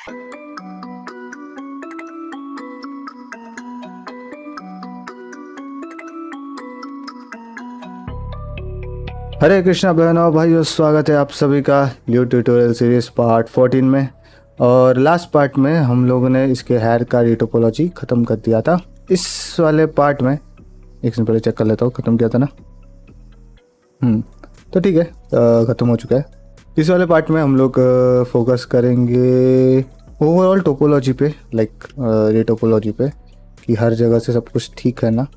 हरे कृष्णा बहनों भाइयों, स्वागत है आप सभी का न्यू ट्यूटोरियल सीरीज पार्ट 14 में। और लास्ट पार्ट में हम लोगों ने इसके हेयर का टोपोलॉजी ख़त्म कर दिया था। इस वाले पार्ट में एक सेकंड पहले चेक कर लेता हूँ, ख़त्म किया था ना। तो ठीक है, ख़त्म हो चुका है। इस वाले पार्ट में हम लोग फोकस करेंगे ओवरऑल टोपोलॉजी पे, लाइक टोपोलॉजी पे कि हर जगह से सब कुछ ठीक है ना।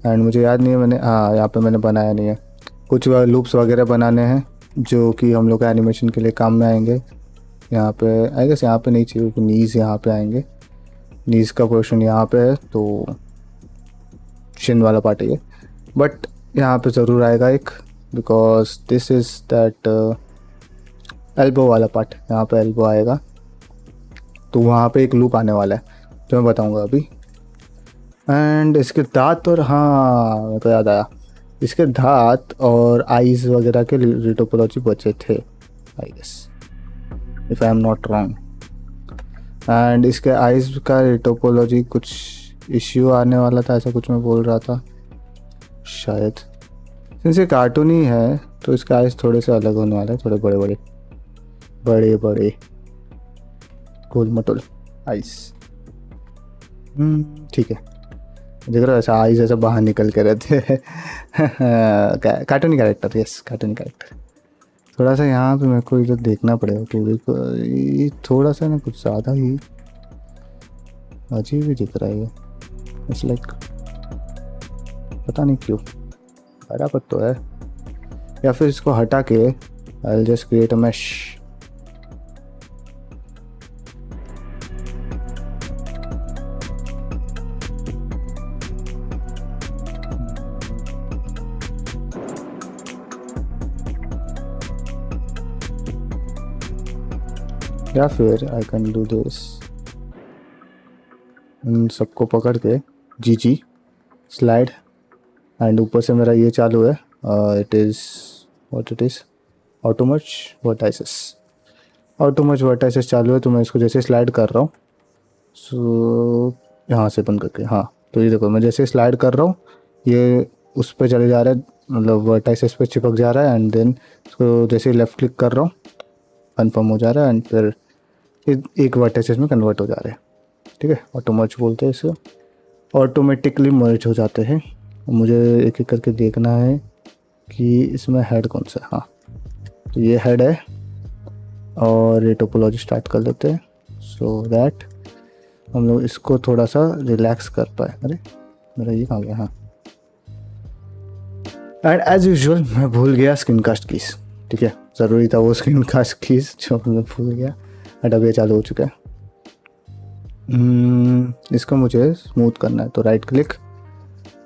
एंड मुझे याद नहीं है, मैंने यहाँ पे मैंने बनाया नहीं है। कुछ लूप्स वगैरह बनाने हैं जो कि हम लोग एनिमेशन के लिए काम में आएंगे। यहाँ पे आई गेस यहाँ पे नहीं चाहिए क्योंकि नीज़ यहाँ पे आएंगे। नीज़ का पोर्शन यहाँ पे है तो शिन वाला पार्ट है ये, बट यहाँ पे ज़रूर आएगा एक, because this is that elbow वाला पार्ट। यहाँ पे एल्बो आएगा तो वहाँ पे एक लूप आने वाला है जो मैं बताऊँगा अभी। एंड इसके दांत और हाँ मेरे को याद आया, इसके दांत और आईज वगैरह के रिटोपोलॉजी बचे थे I guess, if I am not wrong. And इसके आईज का रिटोपोलॉजी कुछ इश्यू आने वाला था, ऐसा कुछ मैं बोल रहा था शायद। सिंस ये कार्टून ही है तो इसके आईज थोड़े से अलग होने वाले हैं, थोड़े बड़े बड़े बड़े बड़े गोल मटोल आईज। ठीक है, देख रहे हो ऐसा आईज ऐसा बाहर निकल के रहते हैं। कार्टूनी कैरेक्टर, यस कार्टूनी कैरेक्टर। थोड़ा सा यहाँ पे मेरे को इधर देखना पड़ेगा क्योंकि ये थोड़ा सा ना कुछ ज़्यादा ही अजीब ही दिख रहा है ये। इट्स लाइक पता नहीं क्यों, बराबर तो है। या फिर इसको हटा के I will just create a mesh. या फिर आई कैन डू दिस, इन सबको पकड़ के जी स्लाइड। एंड ऊपर से मेरा ये चालू है, it is what it is auto merge vertices. Auto merge vertices चालू है तो मैं इसको जैसे स्लाइड कर रहा हूँ सो यहाँ से बंद करके, हाँ तो ये देखो मैं जैसे स्लाइड कर रहा हूँ ये उस पर चले जा रहा है, मतलब वर्टाइसेस पे चिपक जा रहा है। एंड देन इसको जैसे लेफ़्ट क्लिक कर रहा हूँ कन्फर्म हो जा रहा है एंड फिर एक वर्टाइसेस में कन्वर्ट हो जा रहे हैं। ठीक है, ऑटोमर्ज बोलते हैं इसको, ऑटोमेटिकली मर्ज हो जाते हैं। मुझे एक एक करके देखना है कि इसमें हेड कौन सा है। हाँ तो ये हेड है और ये टोपोलॉजी स्टार्ट कर देते हैं सो दैट हम लोग इसको थोड़ा सा रिलैक्स कर पाए। अरे मेरा ये कहाँ गया? हाँ, एंड एज यूजुअल मैं भूल गया स्क्रीन कास्ट कीज। ठीक है, ज़रूरी था वो स्क्रीन कास्ट कीज जो मैं भूल गया। बट अब ये चालू हो चुका है। इसको मुझे स्मूथ करना है तो right click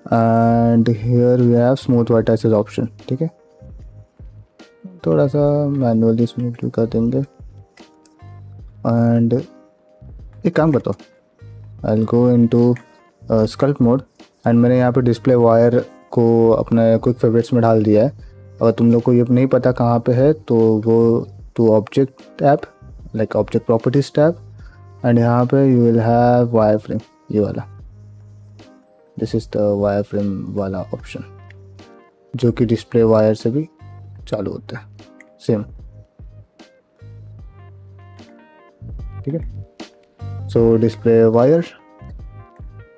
and here we have smooth vertices option. ठीक है, थोड़ा सा मैनुअली स्मूथ भी कर देंगे। एंड एक काम करता हूँ, I will go into scalp mode and मैंने यहाँ पे डिस्प्ले वायर को अपने क्विक फेवरेट्स में डाल दिया है। अगर तुम लोग को ये नहीं पता कहाँ पे है तो वो to object tab, like object properties tab, and यहाँ पे you will have wireframe, ये वाला, this is the wireframe वाला ऑप्शन जो कि डिस्प्ले वायर से भी चालू होता है सेम। ठीक है, सो display wire,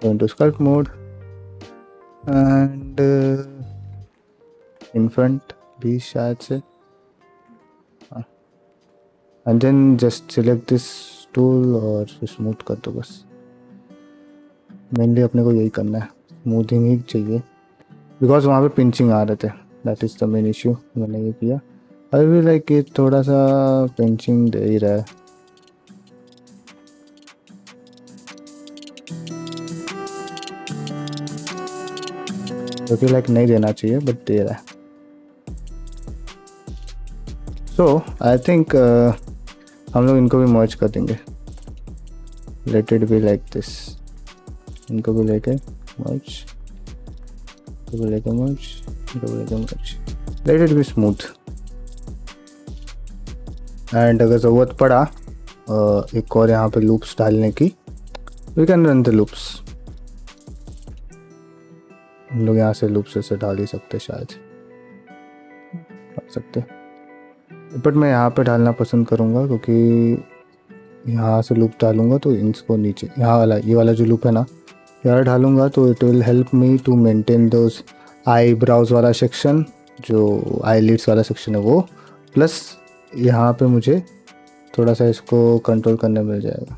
go into sculpt mode and in front भी शायद से, and then just select this tool और स्मूथ कर दो बस। मेनली अपने को यही करना है, स्मूथिंग ही चाहिए बिकॉज वहाँ पे पिंचिंग आ रहे थे, that is the main issue. मैंने ये किया, आई भी लाइक ये थोड़ा सा पिंचिंग दे ही रहा है। जो कि लाइक नहीं देना चाहिए बट दे रहा है। सो आई थिंक हम लोग इनको भी मर्ज कर देंगे, late it be like this. इनको भी लेके मर्ज, इनको भी लेके मर्ज, इनको भी लेके merge, let it be smooth. And अगर ज़रूरत पड़ा एक और यहाँ पे लूप्स डालने की। We can run the loops. हम लोग यहाँ से लूप्स ऐसे डाल ही सकते, शायद डाल सकते, बट मैं यहाँ पे डालना पसंद करूँगा क्योंकि यहाँ से लूप डालूँगा तो इसको नीचे यहाँ वाला ये वाला जो लूप है ना यहाँ डालूँगा तो it will help me to maintain those eyebrows वाला सेक्शन, जो आई लिड्स वाला सेक्शन है वो, प्लस यहाँ पे मुझे थोड़ा सा इसको कंट्रोल करने मिल जाएगा।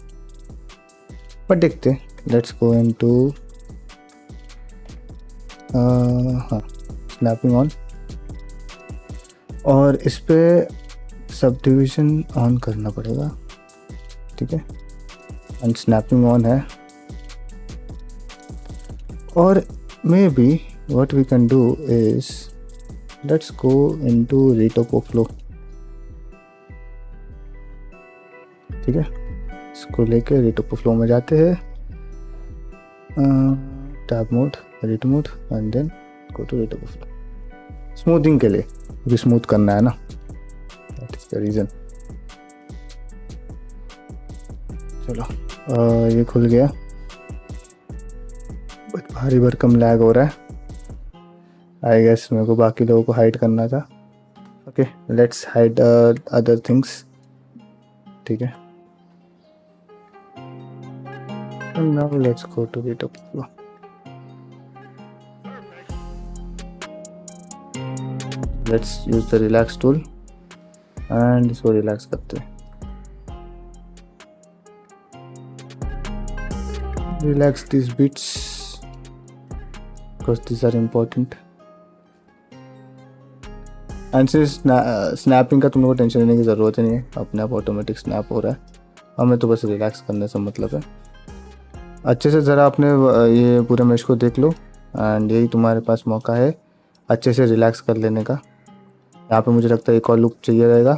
बट देखते, लेट्स गो इनटू हाँ स्नैपिंग ऑन, और इस पे सब डिविज़न ऑन करना पड़ेगा, ठीक है। एंड स्नैपिंग ऑन है, और maybe what we can do is let's go into RetopoFlow, ठीक है। इसको लेके रेटोपो फ्लो में जाते हैं, tab mode, edit mode, and then go to रेटोपो flow. Smoothing के लिए भी स्मूथ करना है ना, दैट इज द रीज़न। चलो ये खुल गया, बट भारी भरकम लैग हो रहा है। आई गेस मेरे को बाकी लोगों को हाइड करना था। Okay let's hide other things, ठीक है। Now let's go to रेटोपो flow. Let's use the relax tool and इसको रिलैक्स करते हैं। Relax this bits because this are important. And से स्नैपिंग का तुम लोगों को टेंशन लेने की ज़रूरत ही नहीं है, अपने आप ऑटोमेटिक स्नैप हो रहा है। हमें तो बस रिलैक्स करने से मतलब है। अच्छे से ज़रा अपने ये पूरे मैश को देख लो, एंड यही तुम्हारे पास मौका है अच्छे से रिलैक्स कर लेने का। यहाँ पे मुझे लगता है एक और लूप चाहिए रहेगा,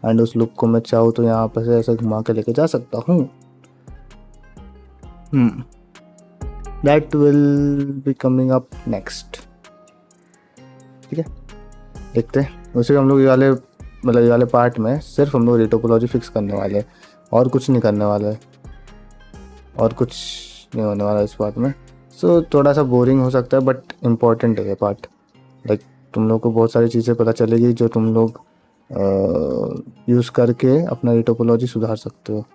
एंड उस लूप को मैं चाहूँ तो यहाँ पर से ऐसे घुमा के लेके जा सकता हूँ। That will be coming up next, ठीक है। देखते हैं उसे हम लोग ये वाले पार्ट में सिर्फ हम लोग रेटोपोलॉजी फिक्स करने वाले हैं, और कुछ नहीं करने वाले हैं, और कुछ नहीं होने वाला इस पार्ट में। सो थोड़ा सा बोरिंग हो सकता है, बट इम्पॉर्टेंट है ये पार्ट। लाइक तुम लोग को बहुत सारी चीज़ें पता चलेगी जो तुम लोग यूज़ करके अपना रेटोपोलॉजी सुधार सकते हो।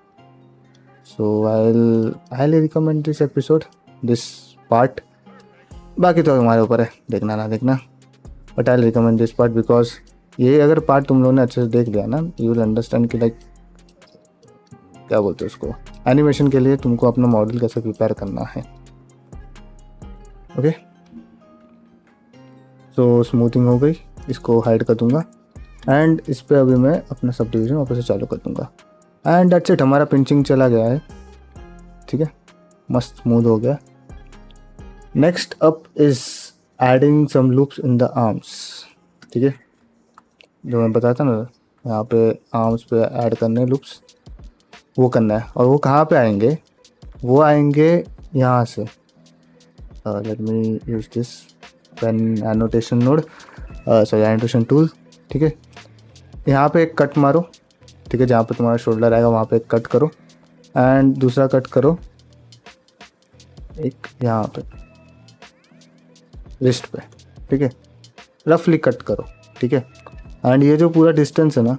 So I recommend this episode, this part. बाकी तो हमारे ऊपर है, देखना ना देखना, but I recommend this part because ये अगर पार्ट तुम लोगों ने अच्छे से देख लिया ना, यू विल अंडरस्टैंड कि लाइक क्या बोलते हैं उसको, एनिमेशन के लिए तुमको अपना मॉडल कैसे प्रिपेयर करना है। ओके सो स्मूथिंग हो गई, इसको हाइड कर दूंगा, एंड इस पर अभी मैं अपना सब डिवीज़न वापस से चालू कर दूंगा। एंड दैट्स इट, हमारा पिंचिंग चला गया है, ठीक है, मस्त स्मूथ हो गया। Next up is adding some loops in the arms, ठीक है, जो मैं बताया था ना, यहाँ पे आर्म्स पे ऐड करने लूप्स, वो करना है। और वो कहाँ पे आएंगे, वो आएंगे यहाँ से। Let me use this pen annotation node, sorry annotation tool, ठीक है। यहाँ पे एक कट मारो, ठीक है, जहाँ पे तुम्हारा शोल्डर आएगा वहाँ पे एक कट करो, एंड दूसरा कट करो एक यहाँ पे रिस्ट पे, ठीक है, रफली कट करो, ठीक है। एंड ये जो पूरा डिस्टेंस है ना,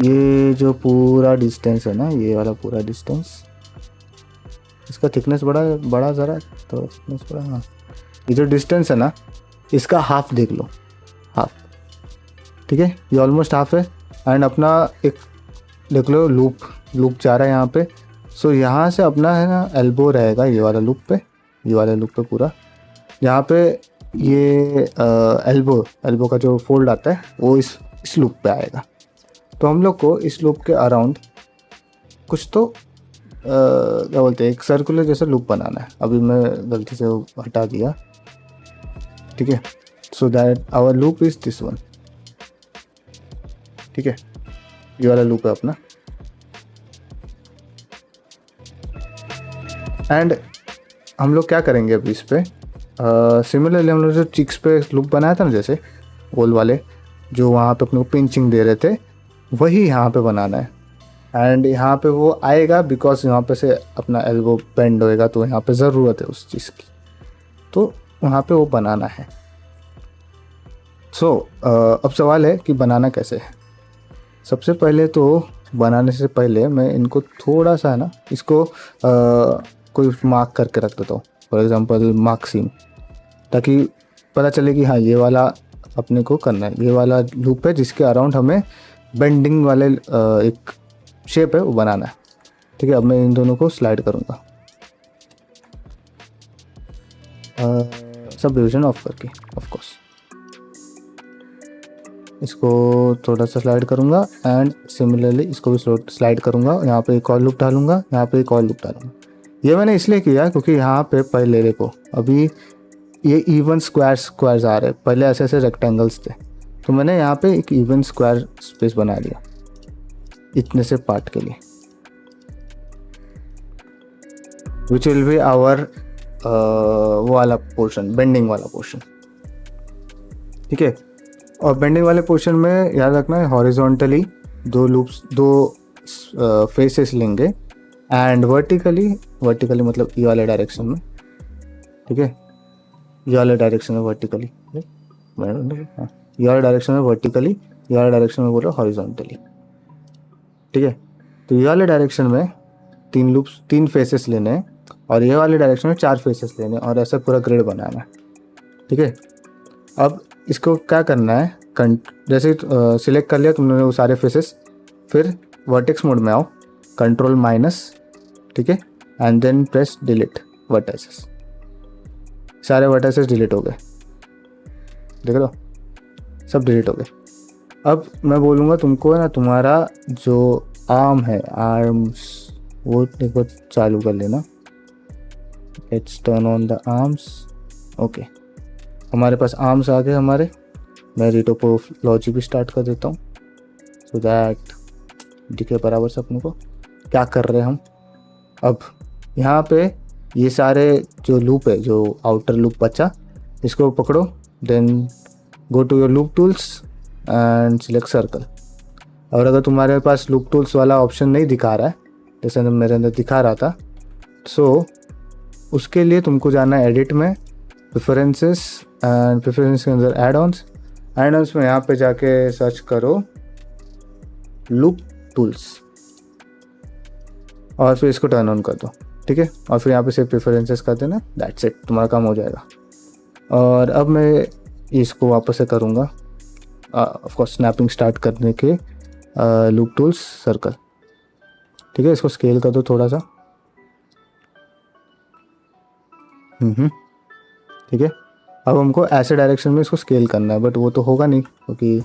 ये जो पूरा डिस्टेंस है ना, ये वाला पूरा डिस्टेंस, इसका थिकनेस बड़ा ज़रा तो थिकनेस बड़ा, हाँ, ये जो डिस्टेंस है ना, इसका हाफ देख लो, हाफ, ठीक है, ये ऑलमोस्ट हाफ है। एंड अपना एक देख लो लूप जा रहा है यहाँ पे। सो यहाँ से अपना है ना एल्बो रहेगा ये वाला लूप पे पूरा, यहाँ पे ये एल्बो का जो फोल्ड आता है वो इस लूप पे आएगा। तो हम लोग को इस लूप के अराउंड कुछ तो क्या बोलते हैं, एक सर्कुलर जैसा लूप बनाना है। अभी मैं गलती से हटा दिया, ठीक है। So that our loop is this one, ठीक है, ये वाला लूप है अपना। एंड हम लोग क्या करेंगे अभी इस पे, सिमिलरली हम लोग जो चिक्स पे लूप बनाया था ना, जैसे गोल वाले जो वहाँ पे अपने को पिंचिंग दे रहे थे, वही यहाँ पे बनाना है। एंड यहाँ पे वो आएगा बिकॉज यहाँ पे से अपना एल्बो बेंड होएगा, तो यहाँ पे ज़रूरत है उस चीज़ की, तो वहाँ पे वो बनाना है। सो अब सवाल है कि बनाना कैसे है। सबसे पहले तो बनाने से पहले मैं इनको थोड़ा सा है ना, इसको कोई मार्क करके रख देता हूँ, फॉर एग्जांपल मार्क सीम, ताकि पता चले कि हाँ ये वाला अपने को करना है, ये वाला लूप है जिसके अराउंड हमें बेंडिंग वाले एक शेप है वो बनाना है। ठीक है, अब मैं इन दोनों को स्लाइड करूँगा सब डिवीजन ऑफ करके, ऑफ कोर्स इसको थोड़ा सा स्लाइड करूँगा एंड सिमिलरली इसको भी स्लाइड करूँगा। यहाँ पे एक और लूप डालूँगा, यहाँ पे एक और लूप डालूँगा। ये मैंने इसलिए किया क्योंकि यहाँ पे पहले देखो अभी ये इवन स्क्वायर्स आ रहे हैं, पहले ऐसे ऐसे रेक्टेंगल्स थे, तो मैंने यहाँ पे एक इवन स्क्वायर स्पेस बना लिया इतने से पार्ट के लिए, विच विल बी आवर वो वाला पोर्शन, बेंडिंग वाला पोर्शन। ठीक है, और बेंडिंग वाले पोर्शन में याद रखना है हॉरिजॉन्टली दो फेसेस लेंगे एंड वर्टिकली मतलब ये वाले डायरेक्शन में। ठीक है, ये वाले डायरेक्शन में वर्टिकली, ये वाले डायरेक्शन में वर्टिकली, ये वाले डायरेक्शन में बोल रहा हॉरिजॉन्टली। ठीक है, तो ये वाले डायरेक्शन में 3 फेसेस लेने हैं और ये वाले डायरेक्शन में 4 फेसेस लेने हैं और ऐसा पूरा ग्रिड बनाना है। ठीक है, अब इसको क्या करना है, जैसे सिलेक्ट कर लिया तुमने वो सारे फेसेस, फिर वर्टेक्स मोड में आओ, कंट्रोल माइनस, ठीक है, and then press delete vertices. सारे वर्टाइसेस डिलीट हो गए, देख लो सब डिलीट हो गए। अब मैं बोलूँगा तुमको ना, तुम्हारा जो आर्म है, आर्म्स, वो एक बार चालू कर लेना। Let's turn on the arms. Okay, हमारे पास आर्म्स आ गए हमारे। मैं रिटोपोलॉजी भी स्टार्ट कर देता हूँ सो दैट दिखे बराबर से अपने को क्या कर रहे हैं हम। अब यहाँ पे ये सारे जो लूप है, जो आउटर लूप बचा, इसको पकड़ो, then go to your loop tools and select circle. और अगर तुम्हारे पास लूप टूल्स वाला ऑप्शन नहीं दिखा रहा है, जैसे मेरे अंदर दिखा रहा था, सो उसके लिए तुमको जाना है एडिट में, प्रेफरेंसेस, एंड प्रेफरेंस के अंदर एड-ऑन्स में यहाँ पे जाके सर्च करो लूप टूल्स और फिर इसको टर्न ऑन कर दो। ठीक है, और फिर यहाँ पे सिर्फ प्रेफरेंसेस कर देना, दैट्स इट, तुम्हारा काम हो जाएगा। और अब मैं इसको वापस से करूँगा, ऑफ कोर्स स्नैपिंग स्टार्ट करने के लूप टूल्स सर्कल। ठीक है, इसको स्केल कर दो थोड़ा सा। ठीक है, अब हमको ऐसे डायरेक्शन में इसको स्केल करना है, बट वो तो होगा नहीं क्योंकि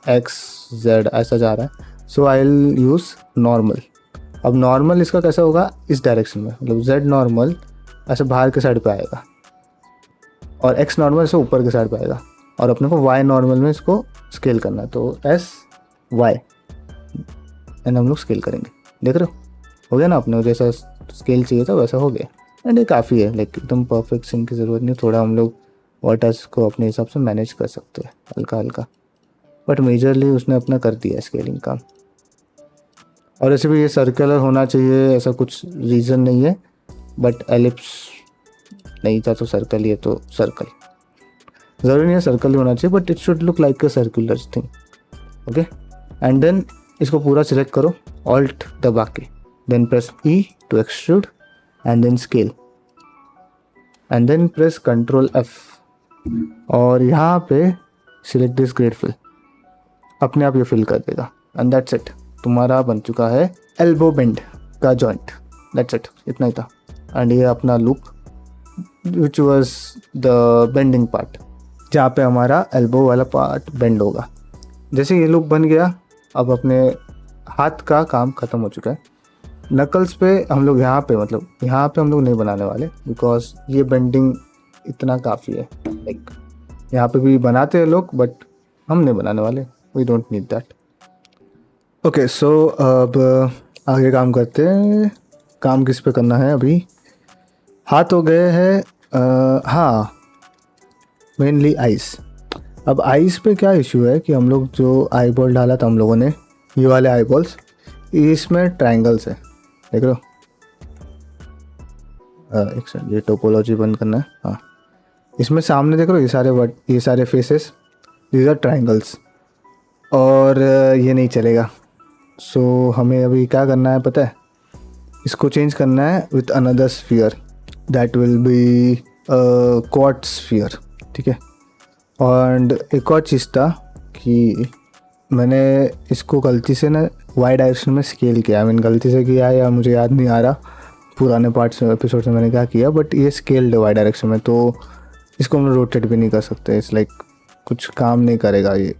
एक्स जेड ऐसा जा रहा है। So I will use normal. अब नॉर्मल इसका कैसा होगा, इस डायरेक्शन में, मतलब जेड नॉर्मल ऐसे बाहर के साइड पे आएगा और एक्स नॉर्मल से ऊपर के साइड पे आएगा, और अपने को वाई नॉर्मल में इसको स्केल करना है, तो एस वाई एंड हम लोग स्केल करेंगे। देख रहे हो गया ना, अपने को जैसा स्केल चाहिए था वैसा हो गया। एंड ये काफ़ी है, लाइक एकदम परफेक्ट सिंक की ज़रूरत नहीं, थोड़ा हम लोग वाटर्स को अपने हिसाब से मैनेज कर सकते हैं हल्का हल्का, बट मेजरली उसने अपना कर दिया स्केलिंग काम। और ऐसे भी ये सर्कुलर होना चाहिए, ऐसा कुछ रीज़न नहीं है, बट एलिप्स नहीं था तो सर्कल ही है, तो सर्कल ज़रूरी नहीं है सर्कल ही होना चाहिए, but it should look like a circular thing. Okay, and then इसको पूरा सिलेक्ट करो, ऑल्ट दबा के, then press E to extrude and then scale and then press control F और यहाँ पे सिलेक्ट दिस ग्रेड फिल, अपने आप ये फिल कर देगा एंड दैट्स इट, तुम्हारा बन चुका है एल्बो बेंड का जॉइंट। दैट्स इट, इतना ही था। एंड ये अपना loop which was the bending part, जहाँ पे हमारा एल्बो वाला पार्ट बेंड होगा। जैसे ये लूप बन गया, अब अपने हाथ का काम ख़त्म हो चुका है। नकल्स पे हम लोग यहाँ पे हम लोग नहीं बनाने वाले, बिकॉज ये बेंडिंग इतना काफ़ी है। लाइक यहाँ पे भी बनाते हैं लोग, बट हम नहीं बनाने वाले, we don't need that. Okay, so अब आगे काम करते हैं। काम किस पे करना है अभी, हाथ हो गए हैं, हाँ मेनली आइस। अब आइस पे क्या इशू है कि हम लोग जो आई बॉल डाला था हम लोगों ने, ये वाले आई बॉल्स, इसमें ट्रायंगल्स है, देख रहे हो। एक सेकंड, ये टोपोलॉजी बंद करना है। हाँ, इसमें सामने देख रहे हो ये सारे फेसेस, दीज आर ट्रायंगल्स। और ये नहीं चलेगा। सो हमें अभी क्या करना है पता है, इसको चेंज करना है with another sphere, that will be quartz sphere, ठीक है। और एक और चीज़ था कि मैंने इसको गलती से ना वाई डायरेक्शन में स्केल किया। आई मीन गलती से किया या मुझे याद नहीं आ रहा, पुराने पार्ट्स में एपिसोड में मैंने क्या किया, बट ये स्केल्ड वाई डायरेक्शन में, तो इसको हम रोटेट भी नहीं कर सकते। इट्स लाइक कुछ काम नहीं करेगा ये,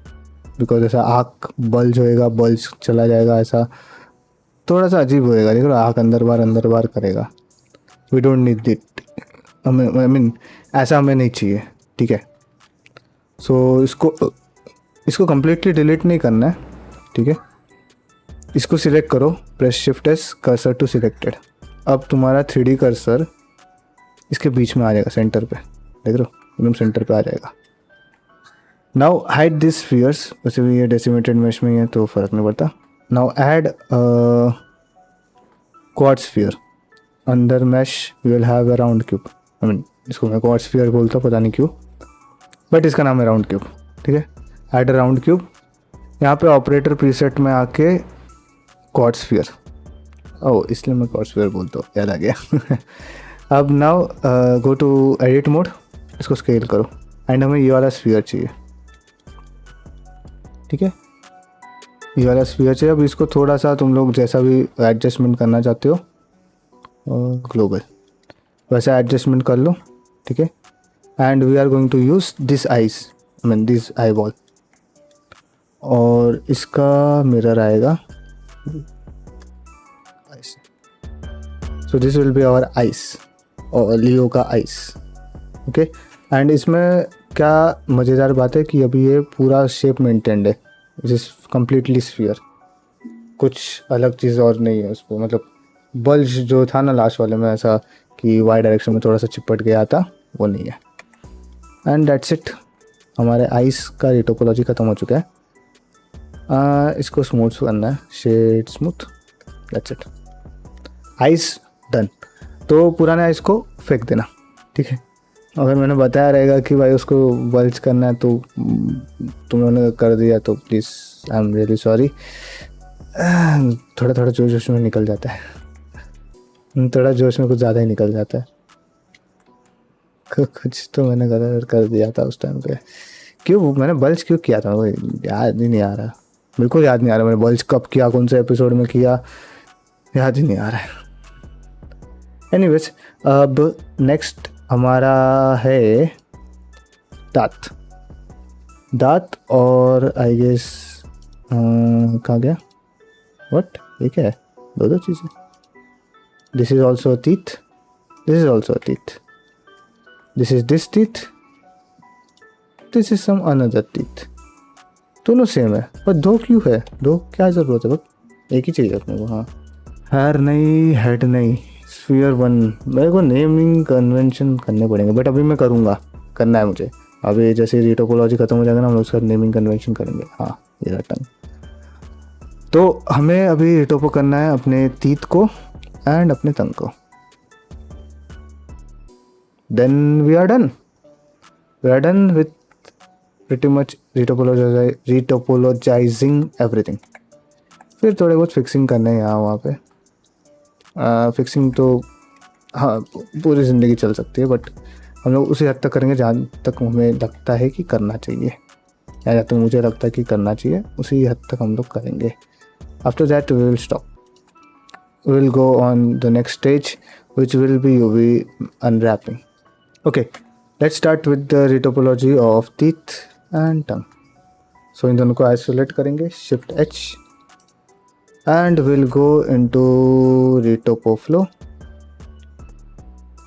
बिकॉज ऐसा आँख बल्ज होएगा, बल्ज चला जाएगा, ऐसा थोड़ा सा अजीब होएगा। देखो आँख अंदर बार करेगा। वी डोंट नीड इट, हमें आई मीन ऐसा हमें नहीं चाहिए, ठीक है। सो इसको कम्प्लीटली डिलीट नहीं करना है, ठीक है। इसको सिलेक्ट करो, press shift S, cursor to selected. अब तुम्हारा 3D कर्सर इसके बीच में आ जाएगा, सेंटर पे, देख रहे हो, एकदम सेंटर पे आ जाएगा। नाउ हाइड दिस स्फीयर्स, वैसे भी ये डेसिमेटेड मैश में ही है तो फ़र्क नहीं पड़ता। Now add quad sphere under mesh, we will have a round cube. I mean इसको मैं क्वाड स्फीयर बोलता हूँ, पता नहीं क्यों, बट इसका नाम है राउंड क्यूब, ठीक है। ऐड अ राउंड क्यूब, यहाँ पे ऑपरेटर प्रीसेट में आके क्वाड स्फीयर, ओह इसलिए मैं क्वाड स्फीयर बोलता हूँ, याद आ गया। अब now go to edit mode, इसको स्केल करो, एंड हमें ये वाला स्फीयर चाहिए, ठीक है। ये वाला स्फीयर चाहिए। अब इसको थोड़ा सा तुम लोग जैसा भी एडजस्टमेंट करना चाहते हो, ग्लोबल वैसा एडजस्टमेंट कर लो, ठीक है। And we are going to use this eyes, I mean this eyeball, और इसका मिरर आएगा, so this will be our eyes, और लियो का आइस, ओके। एंड इसमें क्या मज़ेदार बात है कि अभी ये पूरा शेप मेंटेन्ड है, विच इज़ कम्प्लीटली स्फीयर, कुछ अलग चीज़ और नहीं है उस पर। मतलब बल्ज जो था ना लास्ट वाले में, ऐसा कि वाई डायरेक्शन में थोड़ा सा चिपट गया था, वो नहीं है। एंड दैट्स इट, हमारे आइस का टोपोलॉजी ख़त्म हो चुका है। इसको स्मूथ करना है, shade smooth, that's it, eyes done. तो पुराने आइस को फेंक देना, ठीक है। अगर मैंने बताया रहेगा कि भाई उसको बल्ज करना है तो तुम लोगों ने कर दिया, तो please I am really sorry. थोड़ा थोड़ा जोश में निकल जाता है, थोड़ा जोश में कुछ ज़्यादा ही निकल जाता है। कुछ तो मैंने गलत कर दिया था उस टाइम पे, क्यों मैंने बल्ज क्यों किया था वो याद ही नहीं आ रहा, बिल्कुल याद नहीं आ रहा मैंने बल्ज कब किया, कौन से एपिसोड में किया, याद ही नहीं आ रहा है। एनीवेज, अब नेक्स्ट हमारा है दांत और आई गेस कहाँ गया, व्हाट, ये क्या है, दो चीज़ें। This is also teeth, this is also teeth, this is this teeth, this is some another teeth, दोनों सेम है, पर दो क्यों है, दो क्या ज़रूरत है, बस एक ही चाहिए अपने को। हाँ, हेयर नहीं, हेड नहीं, स्फीयर 1, मेरे को नेमिंग कन्वेंशन करने पड़ेंगे, बट अभी मैं करना है मुझे। अभी जैसे रीटोपोलॉजी खत्म हो जाएगा ना, हम लोग उसका नेमिंग कन्वेंशन करेंगे। हाँ, ये रहा टंग। तो हमें अभी रिटोपो करना है अपने टीथ को एंड अपने टंग को, then we are done with pretty much retopologizing everything. फिर थोड़े बहुत फिक्सिंग करने हैं यहाँ वहाँ पे। फिक्सिंग तो हाँ पूरी ज़िंदगी चल सकती है, बट हम लोग उसी हद तक करेंगे जहाँ तक हमें लगता है कि करना चाहिए, या जहाँ तक मुझे लगता है कि करना चाहिए उसी हद तक हम लोग करेंगे। After that we will stop, we will go on the next stage which will be UV unwrapping. Okay, let's start with the retopology of teeth and tongue. So इन दोनों को आइसोलेट करेंगे, shift H, and will go into retopo flow.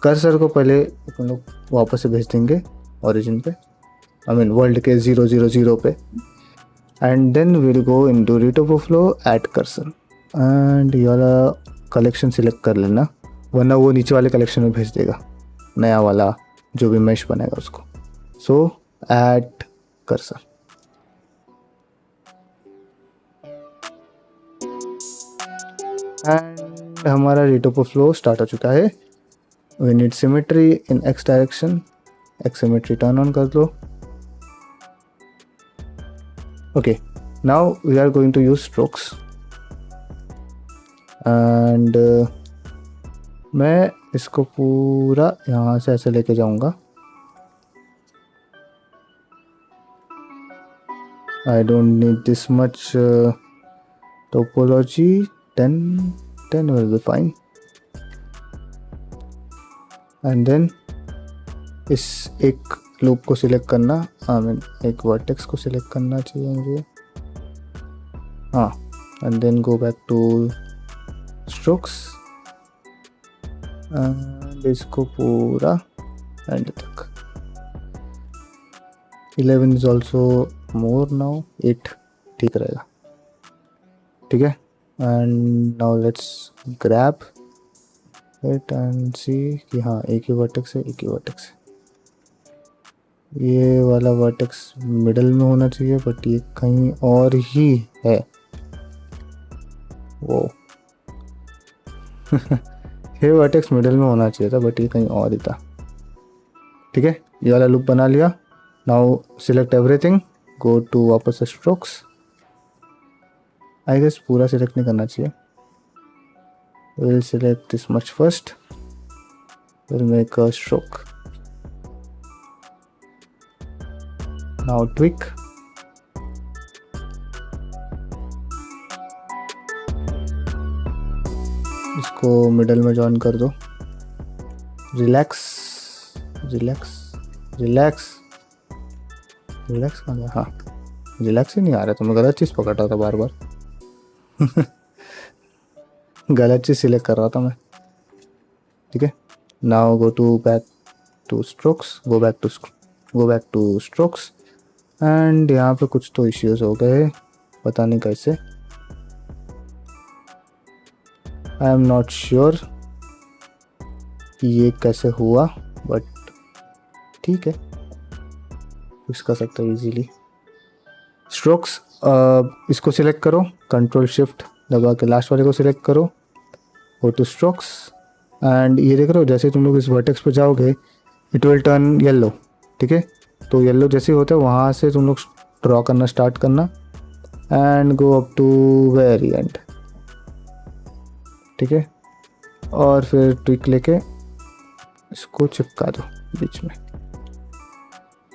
Cursor को पहले अपन लोग वापस से भेज देंगे ओरिजिन पे, आई मीन वर्ल्ड के 000 पे, and then will go into retopo flow, add cursor, and ये वाला कलेक्शन सिलेक्ट कर लेना, वरना वो नीचे वाले कलेक्शन में भेज देगा नया वाला जो भी मैश बनेगा उसको। सो ऐड कर्सर, एंड हमारा रेटोपो फ्लो स्टार्ट हो चुका है। We need symmetry in X direction, X symmetry turn on कर दो। Okay, now we are going to use strokes and मैं इसको पूरा यहाँ से ऐसे लेके जाऊँगा। I don't need this much topology. 10 will be fine. And then इस एक लूप को सिलेक्ट करना, एक वर्टेक्स को सिलेक्ट करना चाहिए मुझे, हाँ। And then go back to strokes and इसको पूरा एंड तक। 11 इज ऑल्सो मोर नाउ, 8 ठीक रहेगा, ठीक है। And now let's grab it and see कि हाँ एक ही वर्टेक्स है, एक ही वर्टेक्स है। ये वाला वर्टेक्स मिडल में होना चाहिए बट ये कहीं और ही है, वो ये वर्टेक्स मिडल में होना चाहिए था बट ये कहीं और ही था, ठीक है। ये वाला लूप बना लिया। Now select everything, go to वापस से स्ट्रोक्स। आई गेस पूरा सिलेक्ट नहीं करना चाहिए। Will select this much first, will make a stroke. Now tweak, इसको मिडल में जॉइन कर दो। रिलैक्स रिलैक्स रिलैक्स रिलैक्स कहाँ गया, हाँ रिलैक्स ही नहीं आ रहा, तो मैं गलत चीज़ पकड़ रहा था बार बार गलत चीज़ सिलेक्ट कर रहा था मैं, ठीक है। Now go to back to strokes, go back to strokes and यहाँ पे कुछ तो इश्यूज हो गए, पता नहीं कैसे, आई एम नॉट श्योर कि ये कैसे हुआ बट ठीक है, फिक्स कर सकते हो इजीली। स्ट्रोक्स, इसको सिलेक्ट करो, कंट्रोल शिफ्ट दबा के लास्ट वाले को सिलेक्ट करो, गो टू स्ट्रोक्स एंड ये देख रहे हो जैसे तुम लोग इस वर्टेक्स पे जाओगे इट विल टर्न येलो, ठीक है। तो येलो जैसे ही होता है वहाँ से तुम लोग ड्रॉ करना स्टार्ट करना and go up to very end, ठीक है। और फिर ट्विक लेके इसको चिपका दो बीच में,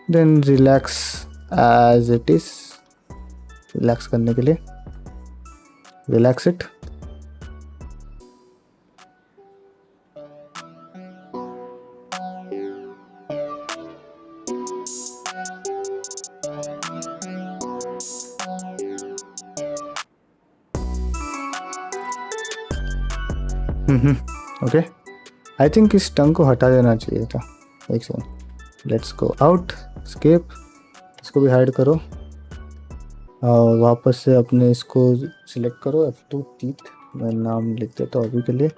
then relax as it is. Relax करने के लिए relax it, okay. I think इस टंग को हटा देना चाहिए था, एक second. Let's go out, escape, इसको भी हाइड करो और वापस से अपने इसको सिलेक्ट करो, F2 टीथ, मैं नाम लिख देता हूँ अभी के लिए,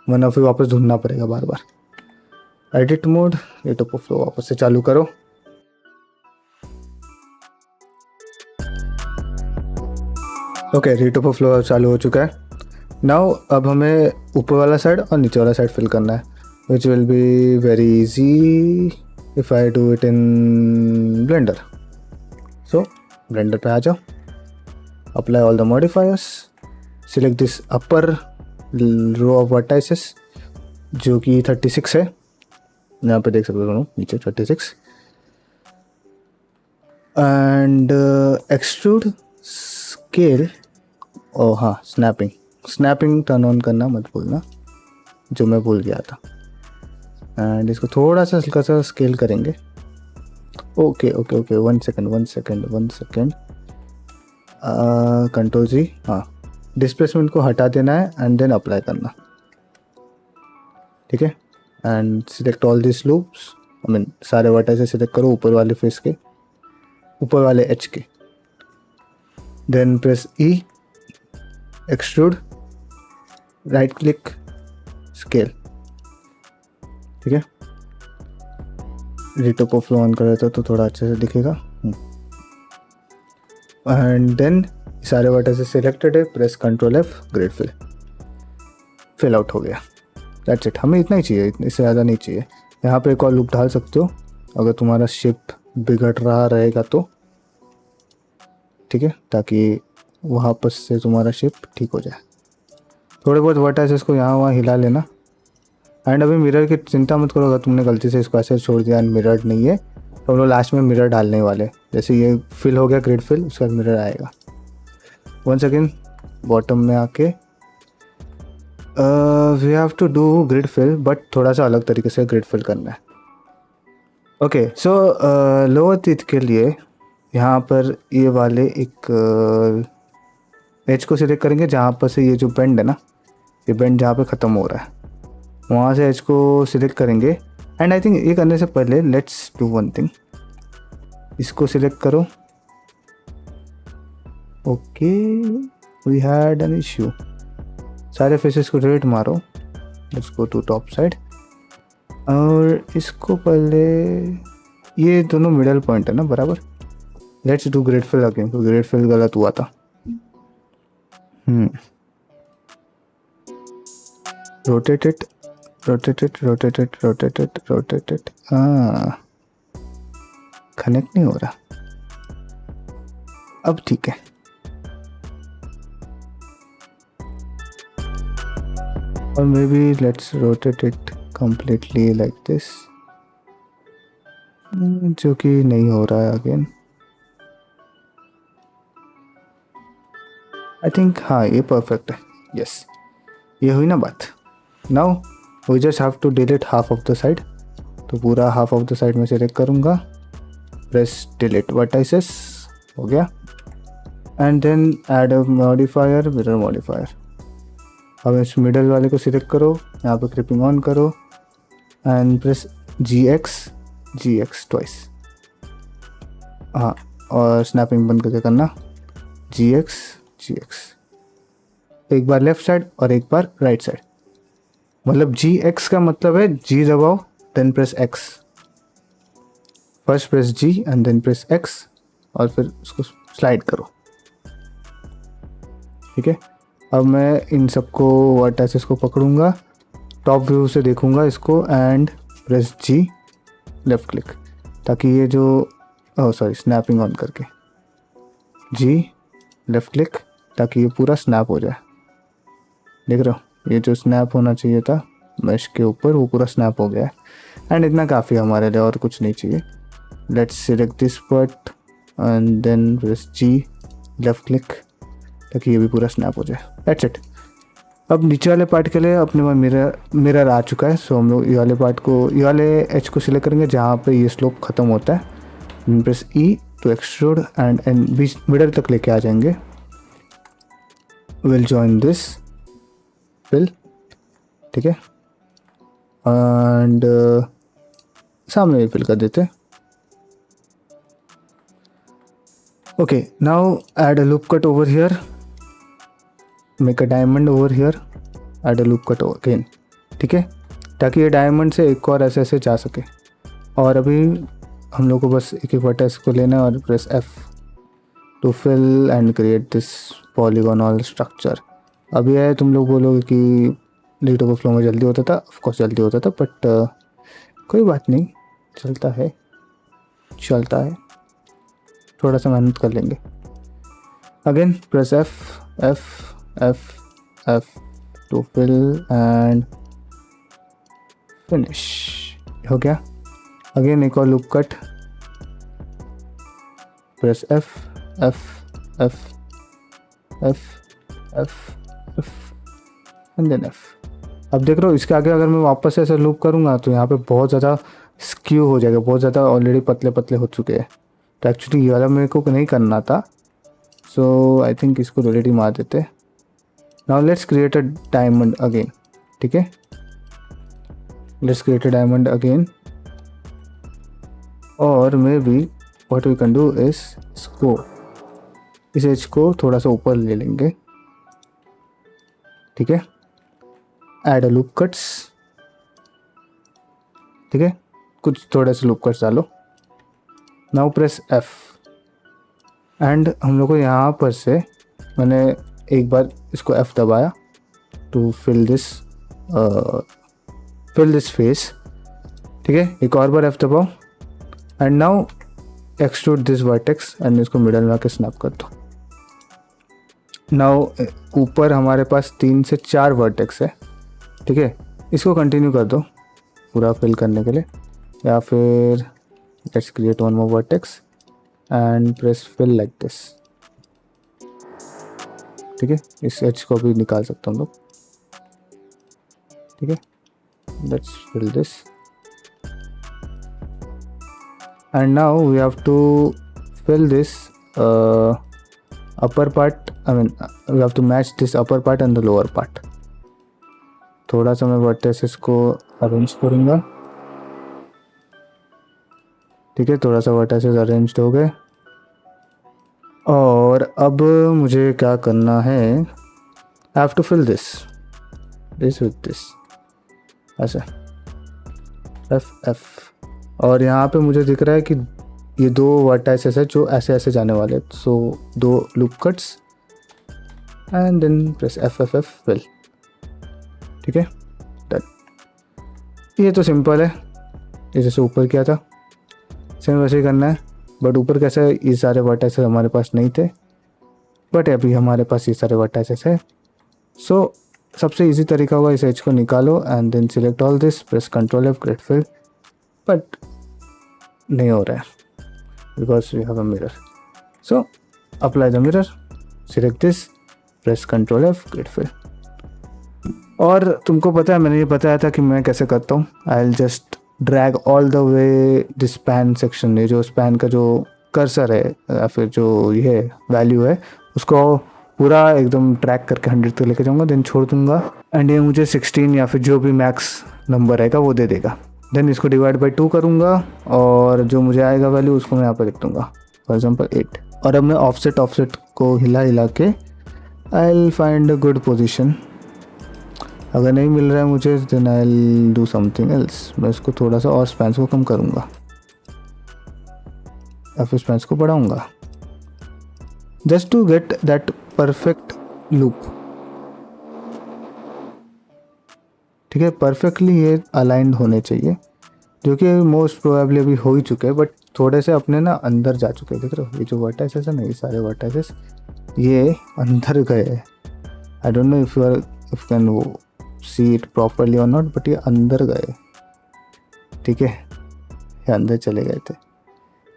वरना फिर वापस ढूंढना पड़ेगा बार बार। एडिट मोड, रेटोपो फ्लो वापस से चालू करो। ओके, रेटोपो फ्लो चालू हो चुका है। नाउ अब हमें ऊपर वाला साइड और नीचे वाला साइड फिल करना है, which will be very easy if I do it in Blender. So Blender पे आ जाओ, apply all the modifiers, select this upper row of vertices जो कि 36 है, यहाँ पे देख सकते हो नीचे 36, एंड एक्सट्रूड स्केल, ओ हाँ स्नैपिंग टर्न ऑन करना मत भूलना, जो मैं भूल गया था। एंड इसको थोड़ा सा हल्का सा स्केल करेंगे। Okay okay okay, one second, control G, हाँ डिस्प्लेसमेंट को हटा देना है एंड देन अप्लाई करना, ठीक है। And select all this loops, सारे वर्टाइसेस सिलेक्ट करो ऊपर वाले फेस के, ऊपर वाले एच के, then press E, extrude, right click, scale, ठीक है। रेटोपो फ्लो ऑन कर देता तो थोड़ा अच्छे से दिखेगा। एंड देन सारे वर्टाइसेस सिलेक्टेड है, press control F, grid fill. Fill out हो गया। दैट्स इट, हमें इतना ही चाहिए, इससे ज़्यादा नहीं चाहिए। यहाँ पे एक और लूप डाल सकते हो अगर तुम्हारा शिप बिगड़ रहा रहेगा तो, ठीक है, ताकि वापस से तुम्हारा शिप ठीक हो जाए। थोड़े बहुत वर्टाइसेस को यहाँ वहाँ हिला लेना। एंड अभी मिरर की चिंता मत करो, अगर तुमने गलती से इसको ऐसे छोड़ दिया एंड मिरर नहीं है तो हम लोग लास्ट में मिरर डालने वाले। जैसे ये फिल हो गया ग्रिड फिल, उसके बाद मिरर आएगा। वन सेकेंड, बॉटम में आके we have to do grid fill, but थोड़ा सा अलग तरीके से ग्रिड फिल करना है। ओके, सो लोअर टीथ के लिए यहाँ पर ये वाले एक एज को सिलेक्ट करेंगे जहाँ पर से ये जो बेंड है ना, ये बेंड जहाँ पे ख़त्म हो रहा है वहाँ से एज को सिलेक्ट करेंगे। एंड आई थिंक ये करने से पहले लेट्स डू वन थिंग, इसको सिलेक्ट करो। Okay, we had an issue. सारे फेसेस को डिलीट मारो, let's go to top side. और इसको पहले, ये दोनों मिडल पॉइंट है ना बराबर। Let's do grid fill again, तो ग्रेड फिल गलत हुआ था। Rotate it, rotate it, rotate it, rotate it, rotate it. हाँ, कनेक्ट नहीं हो रहा, अब ठीक है। और maybe let's rotate it completely like this, जो कि नहीं हो रहा है अगेन। आई थिंक हाँ ये परफेक्ट है, यस ये हुई ना बात। Now we just have to delete half of the side, तो पूरा हाफ ऑफ द साइड में सेलेक्ट करूँगा, प्रेस डिलीट वर्टाइसेस, हो गया। And then add a modifier, mirror modifier. अब इस मिडल वाले को सिलेक्ट करो, यहाँ पे क्रिपिंग ऑन करो एंड प्रेस GX ट्वाइस। हाँ, और स्नैपिंग बंद करके करना, GX। एक बार लेफ्ट साइड और एक बार राइट साइड, मतलब GX का मतलब है G दबाओ then press X, first press G and then press X और फिर उसको स्लाइड करो, ठीक है। अब मैं इन सबको वर्टाइसेस को पकड़ूंगा, टॉप व्यू से देखूंगा इसको and press G left click, ताकि ये जो स्नैपिंग ऑन करके G लेफ्ट क्लिक, ताकि ये पूरा स्नैप हो जाए। देख रहे हो, ये जो स्नैप होना चाहिए था मैश के ऊपर वो पूरा स्नैप हो गया है। एंड इतना काफ़ी हमारे लिए, और कुछ नहीं चाहिए। Let's select this part and then press G left click, ताकि ये भी पूरा स्नैप हो जाए। That's it. अब नीचे वाले पार्ट के लिए अपने पास मिरर आ चुका है, सो हम लोग ये वाले पार्ट को, ये वाले एज को सिलेक्ट करेंगे जहाँ पे ये स्लोप ख़त्म होता है। Press E to extrude and बीच मिडल तक लेके आ जाएंगे। विल जॉइन दिस फिल, ठीक है, एंड सामने भी फिल कर देते। Okay, now add a loop cut over here, make a diamond over here, add a loop cut again, ठीक है, ताकि ये डायमंड से एक और ऐसे जा सके। और अभी हम लोग को बस एक एक वर्टेक्स को लेना है और press F to fill and create this polygonal structure. अभी है तुम लोग बोलोगे कि लीड ओवरफ्लो में जल्दी होता था, ऑफकोर्स जल्दी होता था, बट कोई बात नहीं, चलता है, थोड़ा सा मेहनत कर लेंगे। Again press F to fill and finish, हो गया। अगेन एक और loop cut, press F and then F। अब देख रहे हो, इसके आगे अगर मैं वापस से ऐसे लूप करूँगा तो यहाँ पे बहुत ज़्यादा स्क्यू हो जाएगा, बहुत ज़्यादा ऑलरेडी पतले पतले हो चुके हैं। तो एक्चुअली ये वाला मेरे को नहीं करना था, सो आई थिंक इसको ऑलरेडी मार देते। Now let's create a diamond again, ठीक है, let's create a diamond again. और maybe what we can do is, इस एज को थोड़ा सा ऊपर ले लेंगे, ठीक है, ऐड अ लूप कट्स, ठीक है, कुछ थोड़े से लूप कट्स डालो। नाउ प्रेस F एंड हम लोग को यहाँ पर से, मैंने एक बार इसको F दबाया to fill this fill this face, ठीक है। एक और बार F दबाओ and now extrude this vertex and इसको मिडल में आके स्नैप कर दो। नाउ ऊपर हमारे पास 3 से 4 वर्टेक्स है, ठीक है। इसको कंटिन्यू कर दो पूरा फिल करने के लिए, या फिर let's create one more vertex and press feel like this, ठीक है। इस एज को भी निकाल सकते हम लोग, ठीक है। Let's fill this and now we have to fill this upper part, I mean we have to match this upper part and the lower part. थोड़ा सा मैं वर्टेक्सेस को अरेंज करूँगा, ठीक है। थोड़ा सा वर्टेक्सेस अरेंज हो गए और अब मुझे क्या करना है, I have to fill this with this, ऐसे F और यहाँ पे मुझे दिख रहा है कि ये 2 वर्टाइसेस है जो ऐसे ऐसे जाने वाले, so 2 loop cuts and then press F fill, ठीक है। डन। ये तो सिंपल है, ये जैसे ऊपर किया था सेम वैसे ही करना है, बट ऊपर कैसे ये सारे वर्टाइसेस हमारे पास नहीं थे, बट अभी हमारे पास ये सारे वर्टाइसेस है। सो सबसे इजी तरीका होगा इस एज को निकालो and then select all this, press Ctrl F, create fill, but नहीं हो रहा है because we have a mirror. So apply the mirror, select this, press Ctrl F, create fill. और तुमको पता है मैंने ये बताया था कि मैं कैसे करता हूँ। I'll just drag all the way this span section, ये जो span का जो कर्सर है या फिर जो ये वैल्यू है उसको पूरा एकदम ट्रैक करके 100 तक लेके जाऊँगा, देन छोड़ दूँगा एंड ये मुझे 16 या फिर जो भी मैक्स नंबर रहेगा वो दे देगा। देन इसको डिवाइड बाई 2 करूँगा और जो मुझे आएगा वैल्यू उसको मैं यहाँ पर लिख दूँगा, फॉर एग्जांपल 8। और अब मैं ऑफसेट को हिला के I will find a good position. अगर नहीं मिल रहा है मुझे then I will do something else. मैं इसको थोड़ा सा और स्पैन्स को कम करूँगा या फिर स्पैन्स को बढ़ाऊँगा, just to get that perfect loop, ठीक है। परफेक्टली ये अलाइंड होने चाहिए, जो कि मोस्ट प्रोबेबली अभी हो ही चुके हैं, बट थोड़े से अपने ना अंदर जा चुके हैं। देख रहे हो ये जो वर्टाइसेस है ना, ये सारे वर्टाइसेस ये अंदर गए। I don't know if can वो सी इट प्रॉपरली और नॉट, बट ये अंदर गए, ठीक है। ये अंदर चले गए थे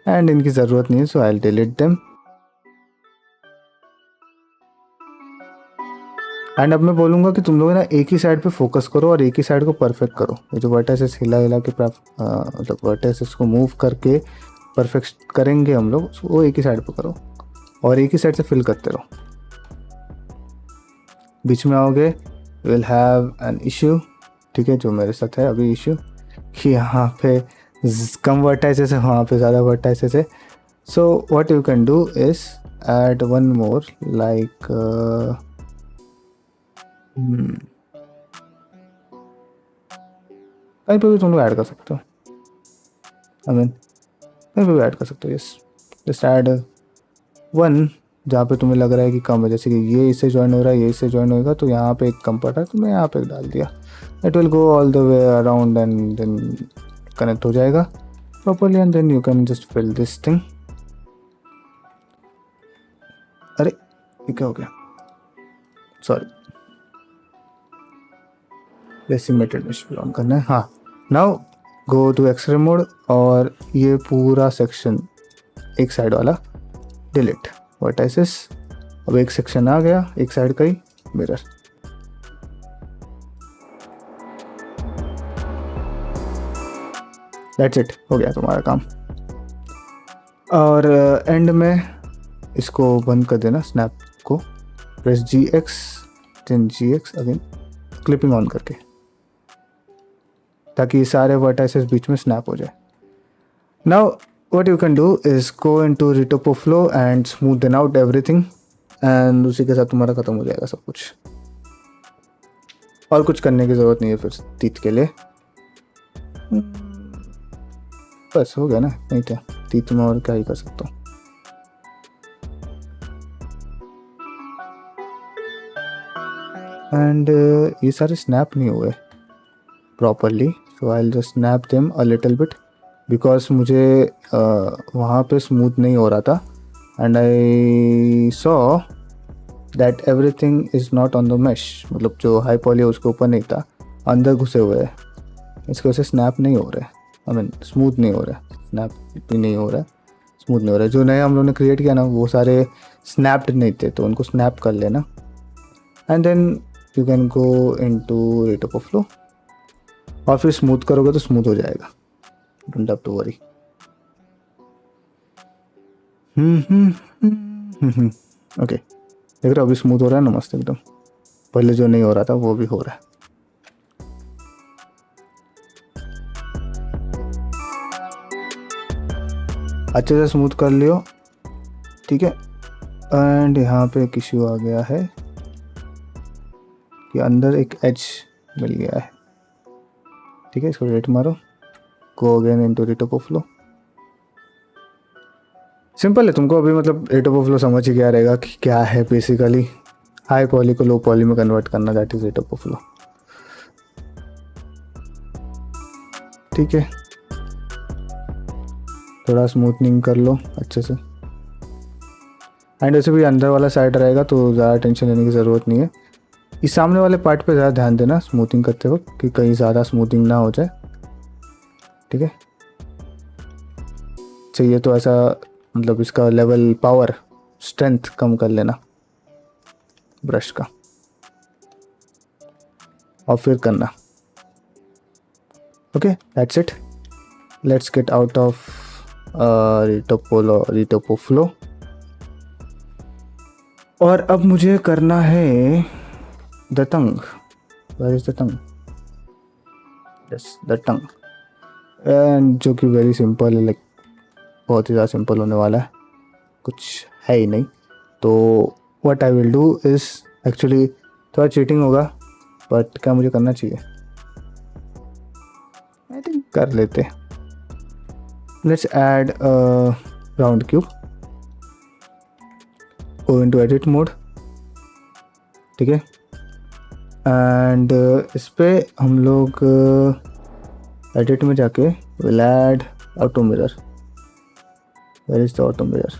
एंड इनकी ज़रूरत नहीं है, so I will delete them. And अब मैं बोलूँगा कि तुम लोग ना एक ही साइड पे फोकस करो और एक ही साइड को परफेक्ट करो। ये जो वर्टाइसेस हिला के मतलब वर्टाइसेस को मूव करके परफेक्ट करेंगे हम लोग, वो एक ही साइड पे करो और एक ही साइड से फिल करते रहो। बीच में आओगे विल हैव एन इश्यू, ठीक है, जो मेरे साथ है अभी इश्यू कि यहाँ पे कम वर्टाइसेस है, वहाँ पे ज़्यादा वर्टाइसेस है। So what you can do is add one more like कहीं पे भी तुम लोग ऐड कर सकते हो, आई मीन कहीं पे भी ऐड कर सकते हो। यस, जस्ट ऐड वन जहाँ पे तुम्हें लग रहा है कि कम है, जैसे कि ये इससे ज्वाइन हो रहा है, ये इससे ज्वाइन होएगा, तो यहाँ पे एक कम पड़ रहा है तो मैं यहाँ पे डाल दिया। It will go all the way around and then connect हो जाएगा properly and then you can just fill this thing. अरे ये क्या हो गया, सॉरी, बेसिक मेथड में ऑन करना है। हाँ, now go to X-ray mode और ये पूरा सेक्शन एक साइड वाला डिलीट वर्टाइसेस। अब एक सेक्शन आ गया एक साइड का ही मिरर। दैट्स इट, हो गया तुम्हारा काम। और एंड में इसको बंद कर देना, स्नैप को press GX then GX again clipping on करके, ताकि सारे वर्टाइसेस बीच में स्नैप हो जाए। Now what you can do is go into retopo flow and smoothen out everything and उसी के साथ तुम्हारा खत्म हो जाएगा सब कुछ। और कुछ करने की ज़रूरत नहीं है फिर तीत के लिए, बस हो गया ना, नहीं क्या तीत में और क्या ही कर सकता हूँ। एंड ये सारे स्नैप नहीं हुए properly, so I will just snap them a little bit because मुझे वहाँ पे स्मूथ नहीं हो रहा था and I saw that everything is not on the mash, मतलब जो हाई पॉली है उसके ऊपर नहीं था, अंदर घुसे हुए हैं, इसकी वजह से स्नैप नहीं हो रहा है, आई मीन स्मूथ नहीं हो रहा है, स्नैप भी नहीं हो रहा है, स्मूथ नहीं हो रहा है। जो नए हम लोगों ने क्रिएट किया ना वो सारे स्नैप्ड नहीं थे, तो उनको स्नैप कर लेना and then you can go into rate of flow और फिर स्मूथ करोगे तो स्मूथ हो जाएगा, don't have to worry. Okay, देख रहे हो अभी स्मूथ हो रहा है ना, मस्त एकदम। पहले जो नहीं हो रहा था वो भी हो रहा है। अच्छे से स्मूथ कर लियो, ठीक है। एंड यहाँ पे एक इश्यू आ गया है कि अंदर एक एज मिल गया है, ठीक है। इसको रेट मारो, go again into rate of flow. Simple है, तुमको अभी मतलब रेट ऑफ फ्लो समझ ही गया रहेगा कि क्या है। बेसिकली हाई पॉली को लो पॉली में कन्वर्ट करना, that is rate of flow, ठीक है। थोड़ा स्मूथनिंग कर लो अच्छे से। एंड वैसे भी अंदर वाला साइड रहेगा तो ज़्यादा टेंशन लेने की ज़रूरत नहीं है। इस सामने वाले पार्ट पे ज़्यादा ध्यान देना स्मूथिंग करते वक्त कि कहीं ज़्यादा स्मूथिंग ना हो जाए, ठीक है। चाहिए तो ऐसा मतलब इसका लेवल पावर स्ट्रेंथ कम कर लेना ब्रश का और फिर करना। Okay that's it, let's get out of retopo flow. और अब मुझे करना है the tongue. Where is the tongue? Yes the tongue, and जो कि वेरी सिंपल है, लाइक बहुत ही ज़्यादा सिंपल होने वाला है, कुछ है ही नहीं। तो what I will do is, actually थोड़ा चीटिंग होगा बट क्या मुझे करना चाहिए, आई थिंक कर लेते। Let's add round cube, go into edit mode, ठीक है। एंड इस पे हम लोग एडिट में जाके will add auto mirror. Where is the auto mirror?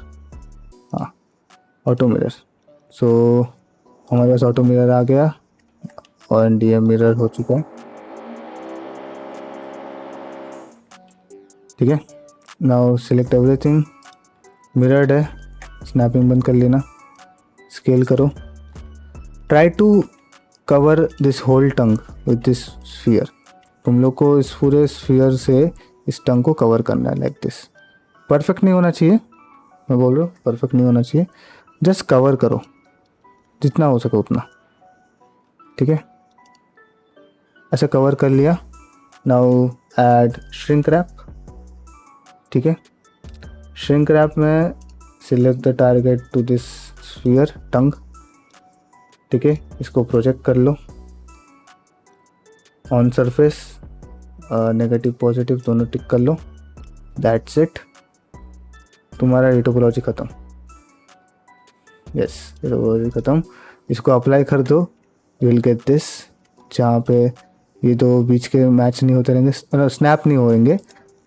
हाँ, ऑटो मिरर। सो हमारे पास ऑटो मिरर आ गया और एनडीएम मिरर हो चुका है, ठीक है। नाउ सिलेक्ट एवरीथिंग, मिरर्ड है, स्नैपिंग बंद कर लेना, स्केल करो, try to cover this whole tongue with this sphere. तुम लोग को इस पूरे स्फीयर से इस टंग को कवर करना है लाइक दिस। परफेक्ट नहीं होना चाहिए, मैं बोल रहा हूँ परफेक्ट नहीं होना चाहिए, जस्ट कवर करो जितना हो सके उतना, ठीक है। ऐसा कवर कर लिया। नाउ ऐड श्रिंक रैप, ठीक है। श्रिंक रैप में select the target to this sphere tongue, ठीक है। इसको प्रोजेक्ट कर लो ऑन सरफेस, नेगेटिव पॉजिटिव दोनों टिक कर लो, दैट्स इट, तुम्हारा रिटोपोलॉजी ख़त्म। यस रिटोपोलॉजी ख़त्म। इसको अप्लाई कर दो, यू विल गेट दिस, जहाँ पे ये दो बीच के मैच नहीं होते रहेंगे, मतलब स्नैप नहीं होंगे,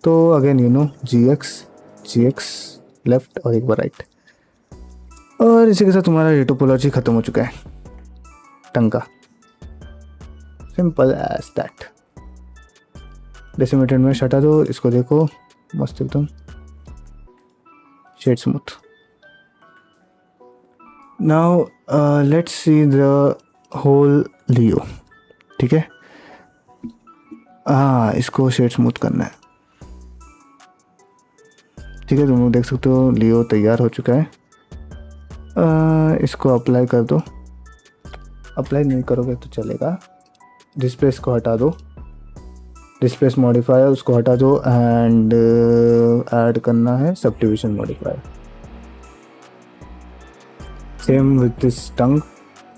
तो again you know G X left और एक बार राइट, और इसी के साथ तुम्हारा रिटोपोलॉजी ख़त्म हो चुका है टंग का, सिंपल एज दैट। डेसिमेटेड में हटा दो, इसको देखो मस्त एकदम shade smooth. Now let's see the whole Leo, ठीक है। हाँ इसको शेड स्मूथ करना है, ठीक है। तुम लोग देख सकते हो लियो तैयार हो चुका है। इसको अप्लाई कर दो, अप्लाई नहीं करोगे तो चलेगा। डिस्प्लेस को हटा दो, डिस्प्लेस मॉडिफायर उसको हटा दो एंड ऐड करना है subdivision modifier. Same with this tongue,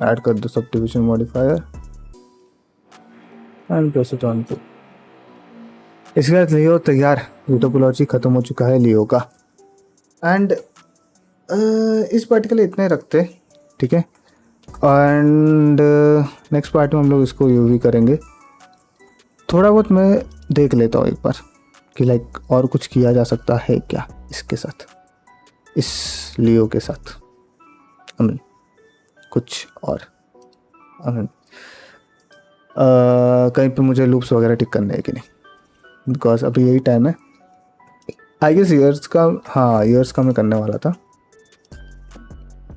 add कर दो subdivision modifier and press it on two. इसके बाद लियो तैयार, रिटोपोलॉजी ख़त्म हो चुका है लियो का। एंड इस पार्ट के लिए इतने रखते, ठीक है। एंड नेक्स्ट पार्ट में हम लोग इसको यूवी करेंगे। थोड़ा बहुत मैं देख लेता हूँ एक बार कि लाइक और कुछ किया जा सकता है क्या इसके साथ, इस लियो के साथ। आई मीन कुछ और, आई मीन कहीं पे मुझे लूप्स वगैरह टिक करने हैं कि नहीं, बिकॉज अभी यही टाइम है। आई गेस ईयर्स का, हाँ ईयर्स का मैं करने वाला था।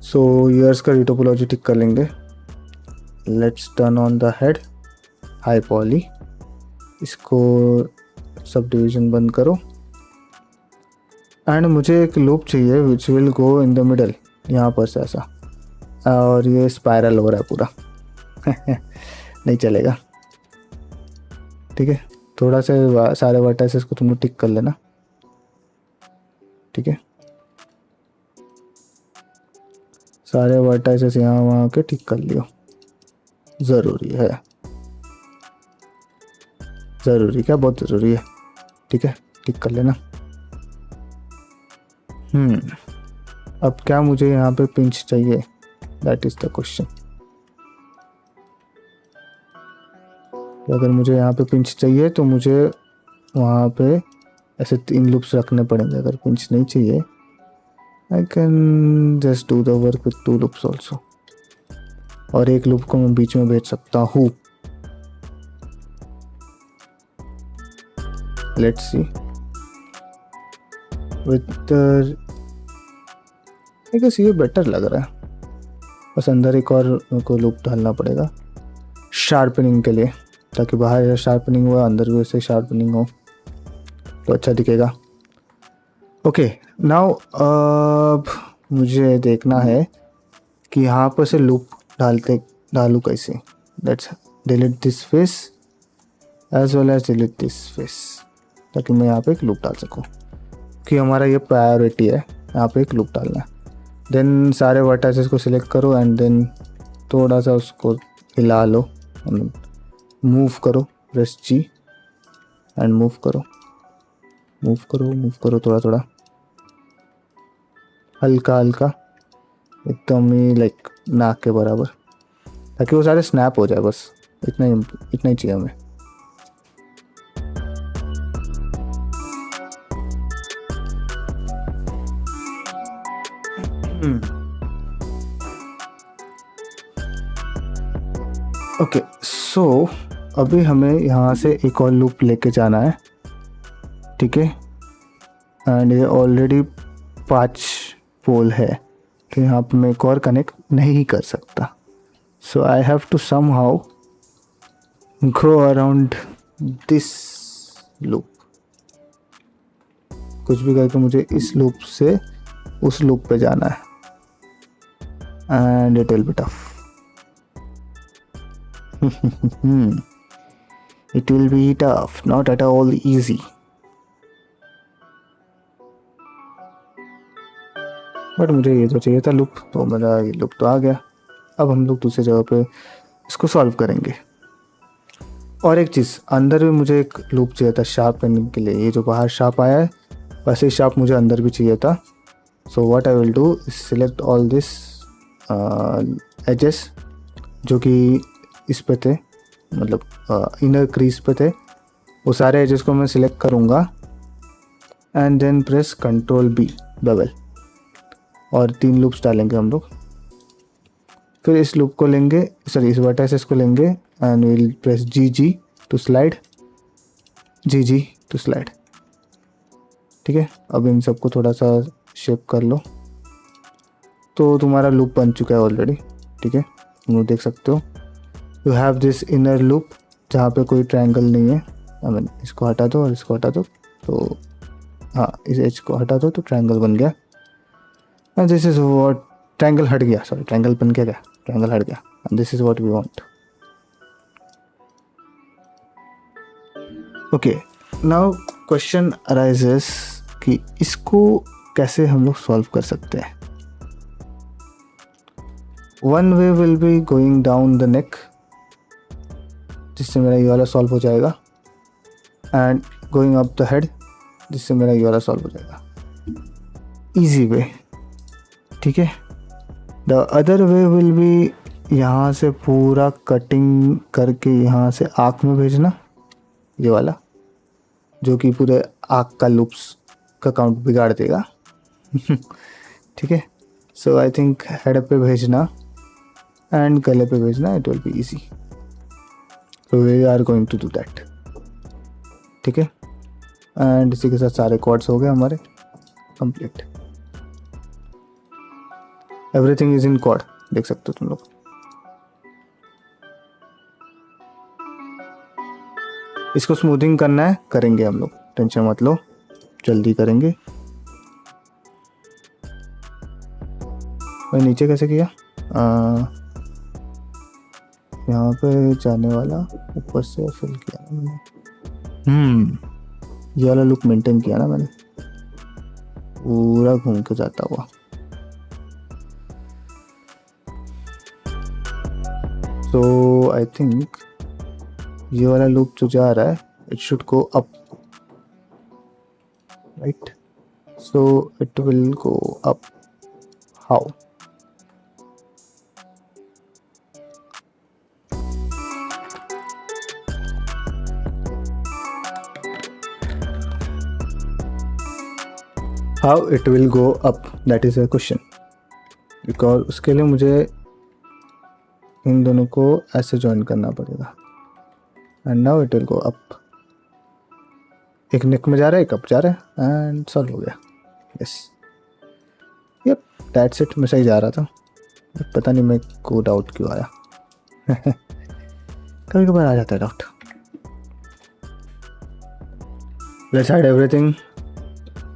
सो ईयर्स का रिटोपोलॉजी टिक कर लेंगे। Let's turn on the head, high poly, इसको सब डिवीजन बंद करो। एंड मुझे एक लूप चाहिए which will go in the middle, यहाँ पर से ऐसा, और ये स्पायरल हो रहा है पूरा नहीं चलेगा। ठीक है, थोड़ा सा सारे वर्टाइसेस को तुम टिक कर लेना। ठीक है, सारे वर्टाइसेस यहाँ वहाँ के टिक कर लियो, ज़रूरी है, ज़रूरी क्या, बहुत ज़रूरी है। ठीक है, टिक कर लेना। अब क्या मुझे यहाँ पे पिंच चाहिए, दैट इज़ द क्वेश्चन। अगर मुझे यहाँ पे पिंच चाहिए तो मुझे वहाँ पे ऐसे 3 लूप्स रखने पड़ेंगे। अगर पिंच नहीं चाहिए, I can just do the work with 2 loops also, और एक लूप को मैं बीच में भेज सकता हूँ। Let's see with, I guess ये बेटर लग रहा है। बस अंदर एक और को लूप डालना पड़ेगा शार्पनिंग के लिए, ताकि बाहर शार्पनिंग हो, अंदर भी वैसे शार्पनिंग हो तो अच्छा दिखेगा। ओके, नाउ अब मुझे देखना है कि यहाँ पर से लूप डालूँ कैसे। Let's delete this face as well as delete this face, ताकि मैं यहाँ पे एक लूप डाल सकूँ, कि हमारा ये प्रायोरिटी है, यहाँ पे एक लूप डालना है। देन सारे वर्टाइसेस को सिलेक्ट करो एंड देन थोड़ा सा उसको हिला लो, मूव करो, प्रेस जी एंड मूव करो, मूव करो, मूव करो, थोड़ा थोड़ा, हल्का हल्का, एकदम ही लाइक नाक के बराबर, ताकि वो सारे स्नैप हो जाए। बस इतना ही चाहिए हमें। ओके, सो अभी हमें यहाँ से एक और लूप लेके जाना है। ठीक है, एंड ये ऑलरेडी 5 पोल है, तो यहाँ पे मैं एक और कनेक्ट नहीं कर सकता। So I have to somehow go around this loop. कुछ भी करके मुझे इस लूप से उस लूप पे जाना है, and it will be tough. It will be tough, not at all easy. But मुझे ये तो चाहिए था लूप, तो मेरा ये लूप तो आ गया। अब हम लोग दूसरी जगह पे इसको सॉल्व करेंगे। और एक चीज़, अंदर भी मुझे एक लूप चाहिए था शार्प करने के लिए। ये जो बाहर शार्प आया है, वैसे ही शार्प मुझे अंदर भी चाहिए था। So what I will do, select all this edges जो कि इस पे थे, मतलब इनर क्रीज पे थे, वो सारे एजेस को मैं सिलेक्ट करूँगा and then press control B bevel, और 3 लूप्स डालेंगे हम लोग। फिर इस लूप को लेंगे, सॉरी इस वर्टाइसेस को लेंगे and will press G to slide, G to slide. ठीक है, अब इन सबको थोड़ा सा शेप कर लो, तो तुम्हारा लूप बन चुका है ऑलरेडी। ठीक है, तुम लोग देख सकते हो, you have this inner loop जहाँ पे कोई ट्रायंगल नहीं है। आई मीन इसको हटा दो और इसको हटा दो, तो हाँ इस एज को हटा दो तो ट्रायंगल बन गया। And this is what, triangle हट गया, सॉरी ट्रायंगल बन गया, क्या ट्रायंगल हट गया, and this is what we want. Okay, now question arises कि इसको कैसे हम लोग सॉल्व कर सकते हैं। One way will be going down the neck, जिससे मेरा ये वाला सॉल्व हो जाएगा, and going up the head, जिससे मेरा ये वाला सॉल्व हो जाएगा। Easy way. ठीक है, the other way will be यहाँ से पूरा कटिंग करके यहाँ से आँख में भेजना, ये वाला जो कि पूरे आँख का लूप्स का काउंट बिगाड़ देगा। ठीक है, सो आई थिंक हेड पे भेजना एंड गले पे भेजना, it will be easy. So we are going to do that. ठीक है, एंड इसी के साथ सारे कॉर्ड्स हो गए हमारे complete. Everything is in cord, देख सकते हो तुम लोग। इसको स्मूथिंग करना है, करेंगे हम लोग, टेंशन मत लो, जल्दी करेंगे। मैं नीचे कैसे किया, यहाँ पे जाने वाला ऊपर से फिल किया ना मैंने। ये वाला लुक मेंटेन किया ना मैंने, पूरा घूम के जाता हुआ। सो आई थिंक ये वाला लूप जो जा रहा है, it should go up, right? So it will go up. How? How it will go up, that is a question. Because उसके लिए मुझे इन दोनों को ऐसे ज्वाइन करना पड़ेगा and now it will go up. एक नेक में जा रहा है, एक अप जा रहा है, एंड सॉल्व हो गया। Yes, yup, that's it. मैं सही जा रहा था, पता नहीं मेरे को डाउट क्यों आया। कभी कभार आ जाता है डाउट। लेट्स हाइड एवरीथिंग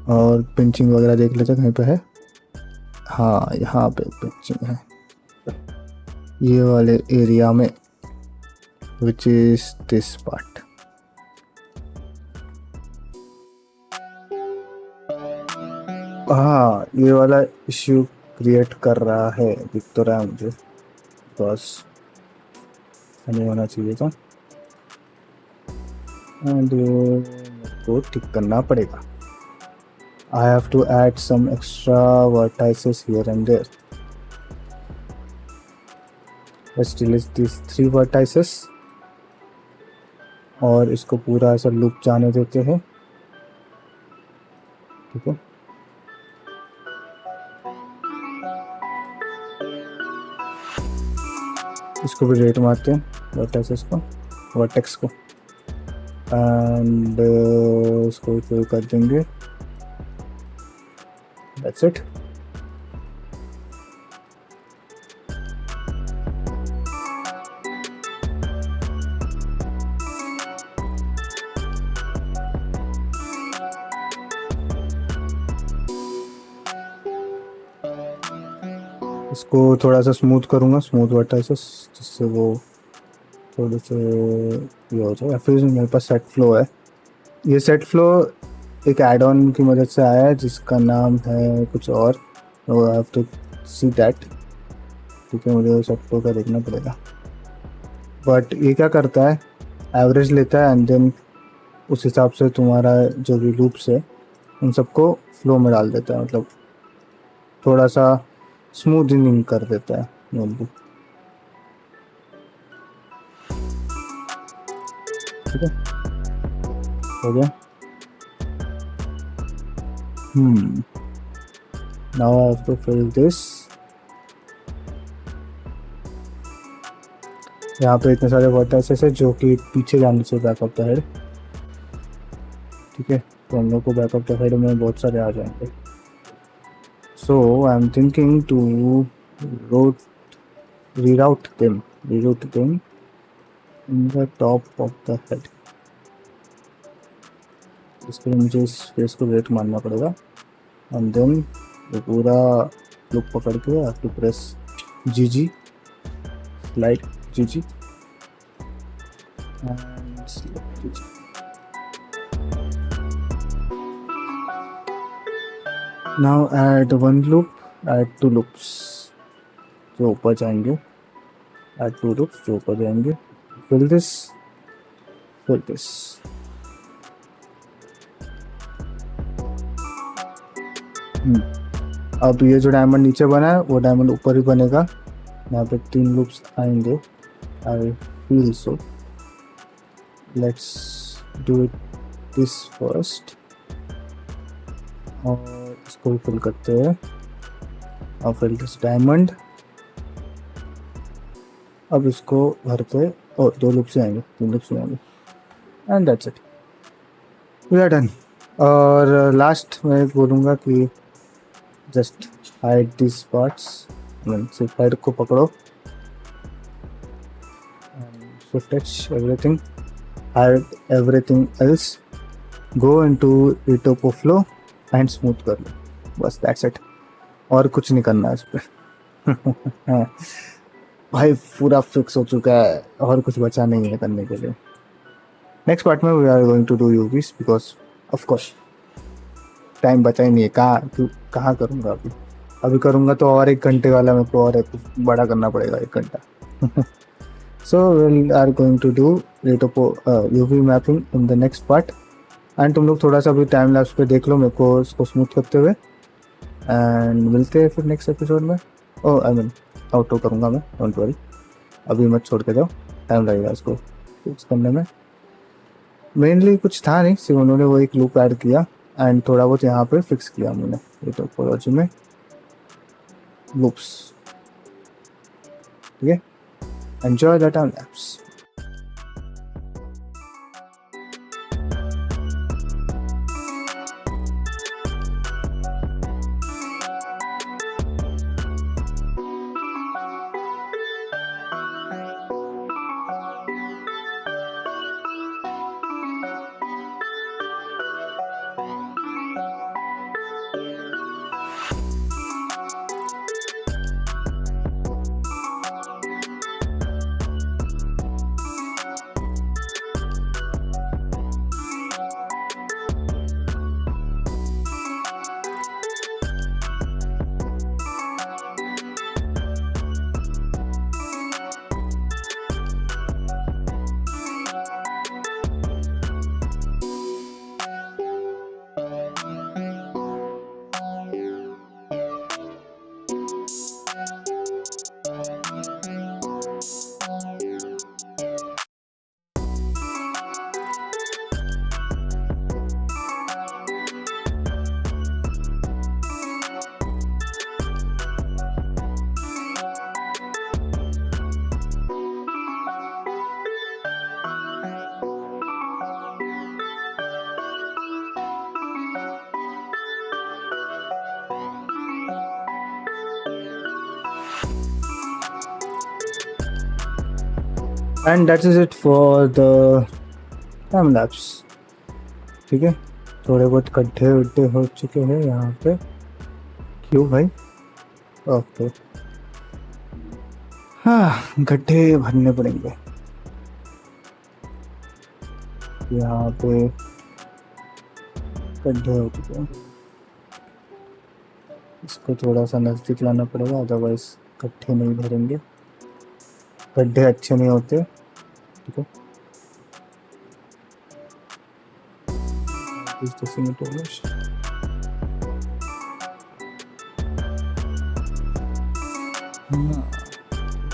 और पिंचिंग वगैरह देख लेते कहीं पे है। हाँ, यहाँ पे पिंचिंग है, ये वाले एरिया में, विच इज दिस पार्ट। हाँ, ये वाला इश्यू क्रिएट कर रहा है, दिख तो रहा है मुझे, बस नहीं होना चाहिए था एंड को ठीक करना पड़ेगा। I have to add some extra vertices here and there. Let's delete these 3 vertices और इसको पूरा ऐसा लूप जाने देते हैं। ठीक है, इसको भी रेट मारते हैं, वर्टाइसेस को, वर्टेक्स को, एंड इसको फिल कर देंगे। That's it. इसको थोड़ा सा स्मूथ करूँगा, स्मूथ वर्टाइसेस, जिससे वो थोड़े से ये हो जाए। या फिर मेरे पास सेट फ्लो है, ये सेट फ्लो एक एड ऑन की मदद से आया है जिसका नाम है कुछ और, तो I have to see that. ठीक है, मुझे सेट फ्लो का देखना पड़ेगा। बट ये क्या करता है, एवरेज लेता है एंड देन उस हिसाब से तुम्हारा जो भी लूप्स है उन सबको फ्लो में डाल देता है, मतलब थोड़ा सा स्मूथनिंग कर देता है मेनली। ठीक है, हो गया। Now I have to fill this. यहाँ पे इतने सारे वर्टाइसेस है जो कि पीछे जाने से बैकअप द हेड। ठीक है, तो हम लोग को बैकअप द हेड में बहुत सारे आ जाएंगे। So I am thinking to reroute them in the top of the head। इसके लिए मुझे इस फेस को रेट मारना पड़ेगा एंड देन ये पूरा लुक पकड़ के I have to press GG, slide GG and slide GG। Now add 1 loop, add 2 loops जो ऊपर जाएंगे, ऐड 2 लूप्स जो ऊपर जाएंगे। Fill this, fill this. अब ये जो डायमंड नीचे बना है वो डायमंड ऊपर ही बनेगा यहाँ पे 3 लूप्स आएंगे, I feel so. Let's do it this first, और इसको फिल करते हैं। और फिल दिस डायमंड, अब इसको भरते, और 2 लूप्स आएंगे, 3 लूप्स आएंगे, and that's it, we are done. और लास्ट मैं बोलूँगा कि जस्ट हाइड दिस पार्ट्स, सिर्फ हेड को पकड़ो, shift H everything, hide everything else, go into retopo flow and smooth कर लो, बस दैट्स इट। और कुछ नहीं करना है इस पर। भाई पूरा फिक्स हो चुका है, और कुछ बचा नहीं है करने के लिए। नेक्स्ट पार्ट में we are going to do UVs, because of course time बचा ही नहीं है। कहाँ करूँगा अभी, करूँगा तो और 1 घंटे वाला मेरे को और एक बड़ा करना पड़ेगा, 1 घंटा। So we are going to do retopo UV mapping in the next part, and तुम लोग थोड़ा सा भी टाइम लैप्स पे देख लो मेरे को इसको स्मूथ करते हुए, एंड मिलते हैं फिर नेक्स्ट एपिसोड में। ओ आई मीन आउटरो करूँगा मैं, डोंट वरी, अभी मत छोड़ के जाओ, टाइम लगेगा इसको फिक्स करने में। मेनली कुछ था नहीं, सिर्फ उन्होंने वो एक लूप ऐड किया एंड थोड़ा बहुत यहाँ पे फिक्स किया हमने ये टोपोलॉजी में लूप्स, ठीक है। Enjoy the time lapse. And that is it for the time lapse, ठीक है। थोड़े बहुत गड्ढे उड्ढे हो चुके हैं यहाँ पे, क्यों भाई, ओके, हाँ गड्ढे भरने पड़ेंगे यहाँ पे, गड्ढे हो चुके हैं, इसको थोड़ा सा नज़दीक लाना पड़ेगा, अदरवाइज गड्ढे नहीं भरेंगे, गड्ढे अच्छे नहीं होते, ठीक है।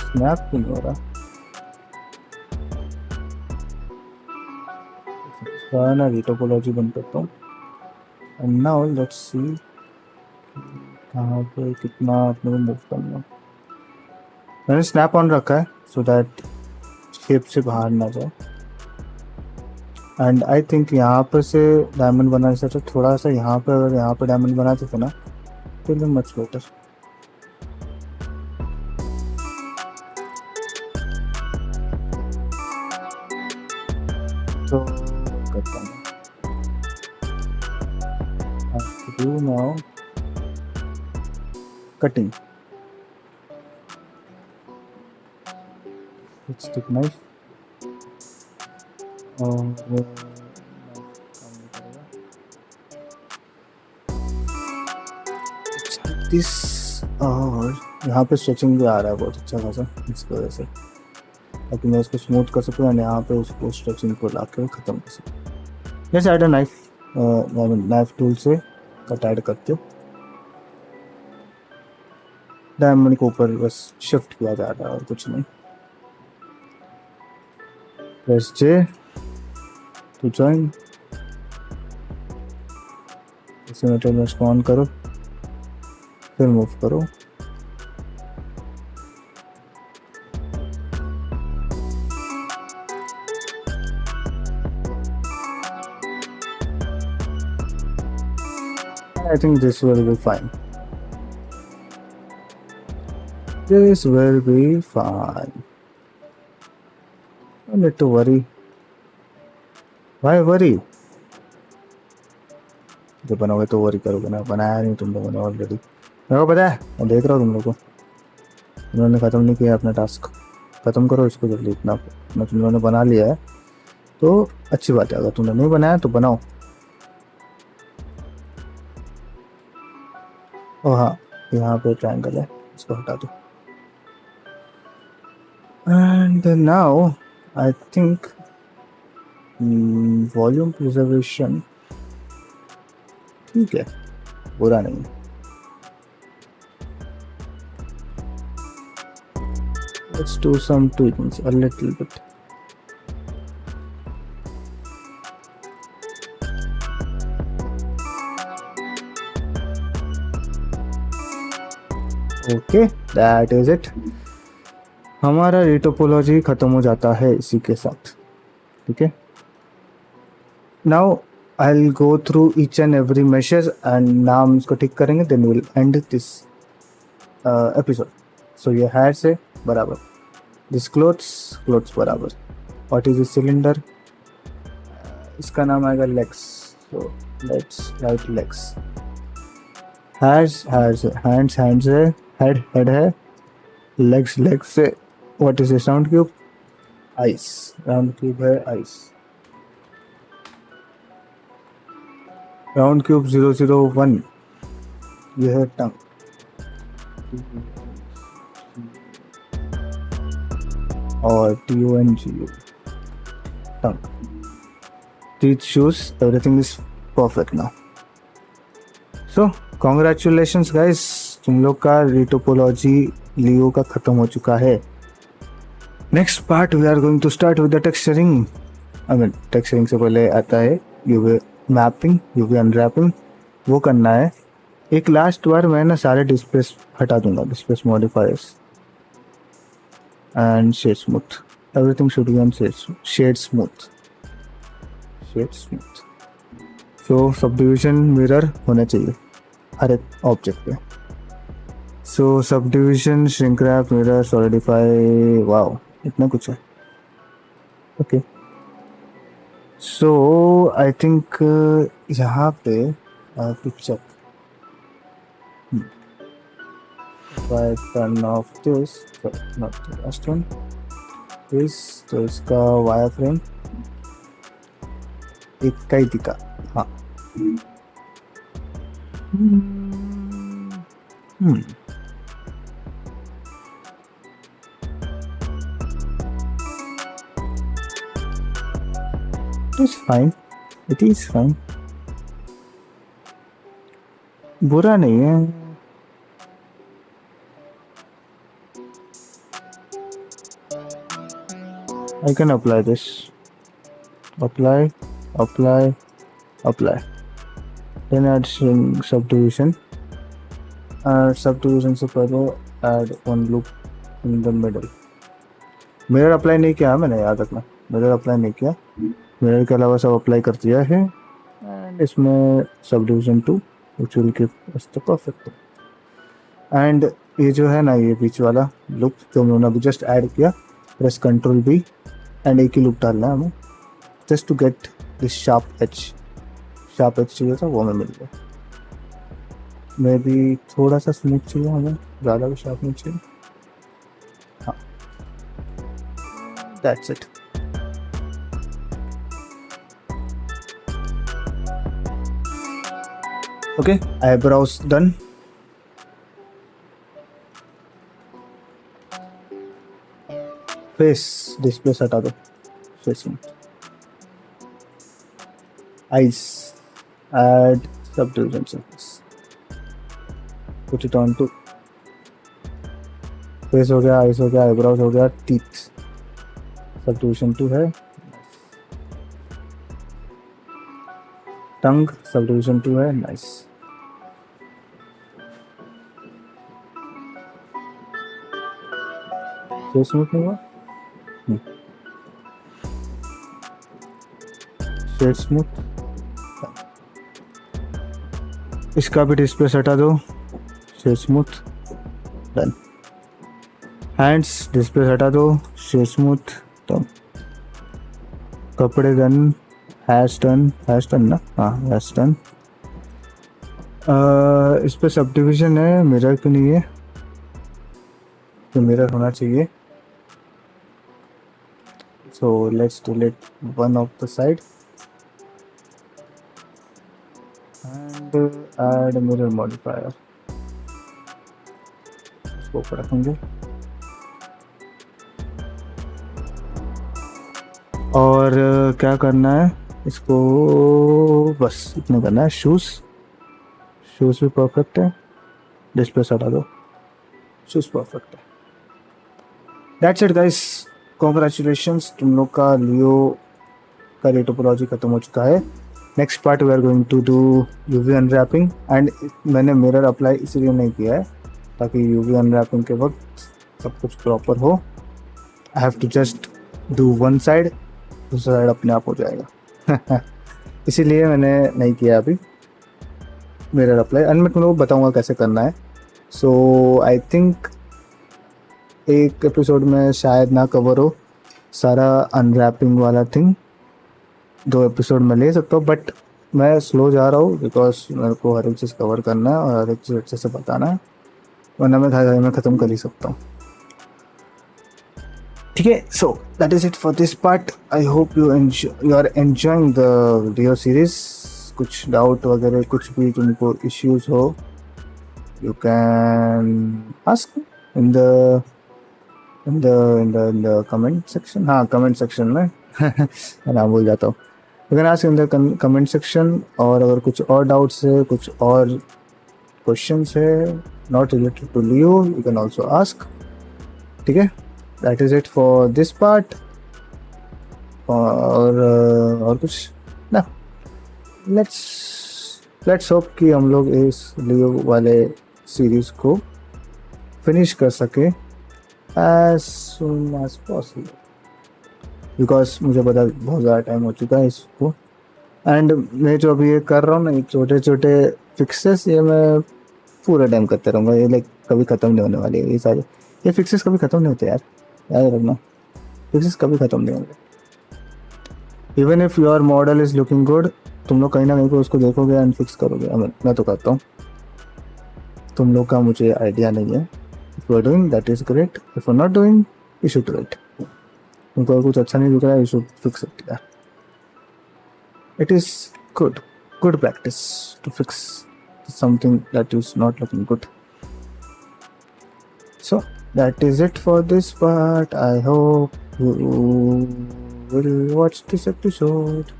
स्नैप क्यों नहीं हो रहा, इसका ना टोपोलॉजी बंद करता हूँ, एंड नाउ लेट्स सी कहाँ पे कितना अपने को मूव करना। मैंने स्नैप ऑन रखा है सो दैट शेप से बाहर ना जाए, एंड आई थिंक यहाँ पर से डायमंड बनाने से अच्छा थोड़ा सा यहाँ पे, अगर यहाँ पे डायमंड बनाते थे ना तो मच बेटर। तो करता हूँ do now cutting, let's take knife और दिस, और यहाँ पे स्ट्रेचिंग भी आ रहा है बहुत अच्छा खासा इसकी वजह से, ताकि मैं इसको स्मूथ कर सकूँ और यहाँ पे उसको स्ट्रेचिंग को ला कर ख़त्म कर सकूँ। जैसे ऐड नाइफ, नाइफ टूल से कट ऐड करते हो, डायमंड को ऊपर बस शिफ्ट किया जा रहा है और कुछ नहीं। Press J to join. इसे मेटल में स्पॉन करो, फिर मूव करो। I think this will be fine. This will be fine. No need to worry. Why worry? जो बनाओगे तो वरी करोगे ना, बनाया नहीं तुम लोगों ने ऑलरेडी, मेरे को पता है, मैं देख रहा हूँ तुम लोगों को। उन्होंने ख़त्म नहीं किया अपना टास्क, ख़त्म करो इसको जल्दी। इतना तुम लोगों ने बना लिया है तो अच्छी बात है, अगर तुमने नहीं बनाया तो बनाओ। ओ हाँ, यहाँ पे ट्रायंगल है, इसको हटा दो। And now I think volume preservation ठीक है, बुरा नहीं है। Let's do some tweakings a little bit. Okay, that is it. हमारा रिटोपोलॉजी खत्म हो जाता है इसी के साथ, ठीक है। Now I'll go through each and every measures and नाम इसको ठीक करेंगे, then we'll end this episode. So ये hair से बराबर, this clothes बराबर, what is this cylinder, इसका नाम आएगा legs, so let's write legs. hands है, head है, legs से, what is this round cube, eyes, round cube है eyes, राउंड क्यूब 001 ये है टंग, और TONG tongue, teeth, shoes, everything is perfect now. So congratulations guys, तुम लोग का रिटोपोलॉजी लियो का खत्म हो चुका है। Next part we are going to start with the texturing. I mean texturing से पहले आता है यूवी मैपिंग, यूवी अनरैपिंग, वो करना है। एक लास्ट बार मैं ना सारे डिस्प्लेस हटा दूंगा, displace modifiers and shade smooth, everything should be on shade smooth. So subdivision mirror होना चाहिए हर एक ऑब्जेक्ट पे। So subdivision, shrink wrap, mirror, solidify, wow इतना कुछ है। ओके, सो आई थिंक यहाँ पे picture if I turn off this, not the last one, this, तो इसका वायर फ्रेम एक का ही दिखा, हाँ। It is fine, बुरा नहीं है। I can apply this, apply, then add subdivision, subdivision से पहले add one loop in the middle। Mirror apply नहीं किया मैंने, याद रखना, मिरर अप्लाई नहीं किया, मिरर के अलावा सब अप्लाई कर दिया है। एंड इसमें subdivision 2 which will give us the perfect। And ये जो है ना, ये बीच वाला लूप जो हमने अभी जस्ट ऐड किया, प्रेस Ctrl B एंड एक ही लूप डालना है हमें, just to get this sharp edge चाहिए था, वो हमें मिल गया। मे बी थोड़ा सा स्मूथ चाहिए हमें, ज़्यादा भी शार्प नहीं चाहिए। हाँ, that's it. Okay, eyebrows done. Face display हटा दो, फेस में eyes, add subdivision surface, put it on two face हो गया, आइस हो गया, आईब्रोज हो गया, टीथ सब्डिविजन 2 है, टंग सब्डिविजन 2 है, नाइस। फेस स्मूथ नहीं हुआ, शेड स्मूथ, इसका भी डिस्प्ले हटा दो, shade smooth, done. Hands display हटा दो, शेड स्मूथ, डन। कपड़े done, hash done, hash done ना, हाँ हैश डन। इस पर सब डिविजन है, मिरर क्यों नहीं है, तो मिरर होना चाहिए। So let's delete one of the side and add mirror modifier, इसको ऊपर रखेंगे। और क्या करना है इसको, बस इतना करना है। शूज़ भी परफेक्ट है, डिस्प्ले हटा दो, शूज़ परफेक्ट है। दैट्स इट गाइस, कॉन्ग्रेचुलेशंस, तुम लोग का लियो का रेटोपोलॉजी खत्म हो चुका है। Next part we are going to do UV unwrapping. And मैंने मिरर अप्लाई इसीलिए नहीं किया है ताकि यूवी अनरैपिंग के वक्त सब कुछ प्रॉपर हो। I have to just do one side, दूसरा साइड अपने आप हो जाएगा इसीलिए मैंने नहीं किया अभी मिरर अप्लाई। एंड मैं तुम लोगों को बताऊँगा कैसे करना है। सो आई थिंक एक एपिसोड में शायद ना कवर हो सारा अनरैपिंग वाला थिंग, 2 एपिसोड में ले सकता हूँ, बट मैं स्लो जा रहा हूँ बिकॉज मेरे को हर एक चीज़ कवर करना है और हर एक चीज़ अच्छे से बताना है, वरना मैं घर में ख़त्म कर ही सकता हूँ। ठीक है, so that is it for this part. I hope you are enjoying the video series. कुछ डाउट वगैरह कुछ भी तुमको इश्यूज हो, you can ask in the comment section. हाँ, कमेंट सेक्शन में मैं नाम भूल जाता हूँ। You can ask in the comment section. और अगर कुछ और डाउट्स है, कुछ और क्वेश्चंस है not related to Leo, you can also ask. ठीक है, that is it for this part. और कुछ ना, लेट्स होप कि हम लोग इस लियो वाले सीरीज़ को फिनिश कर सके as soon as possible, because मुझे पता बहुत ज़्यादा टाइम हो चुका है इसको। एंड मैं जो अभी ये कर रहा हूँ ना, ये छोटे छोटे फिक्सेस, ये मैं पूरा टाइम करते रहूँगा। ये लाइक कभी ख़त्म नहीं होने वाली है। ये फिक्सेस कभी ख़त्म नहीं होते यार, याद रखना, फिक्सेस कभी ख़त्म नहीं होंगे। Even if your model is looking good, तुम लोग कहीं ना कहीं पर उसको देखोगे एंड फिक्स करोगे। मैं तो करता हूँ, तुम लोग का मुझे आइडिया नहीं है। If you are doing, that is great. If you are not doing, you should do it. तुमको कुछ अच्छा नहीं दिख रहा है, you should fix it. Yeah. It is good practice to fix something that is not looking good. So that is it for this part. I hope you will watch this episode.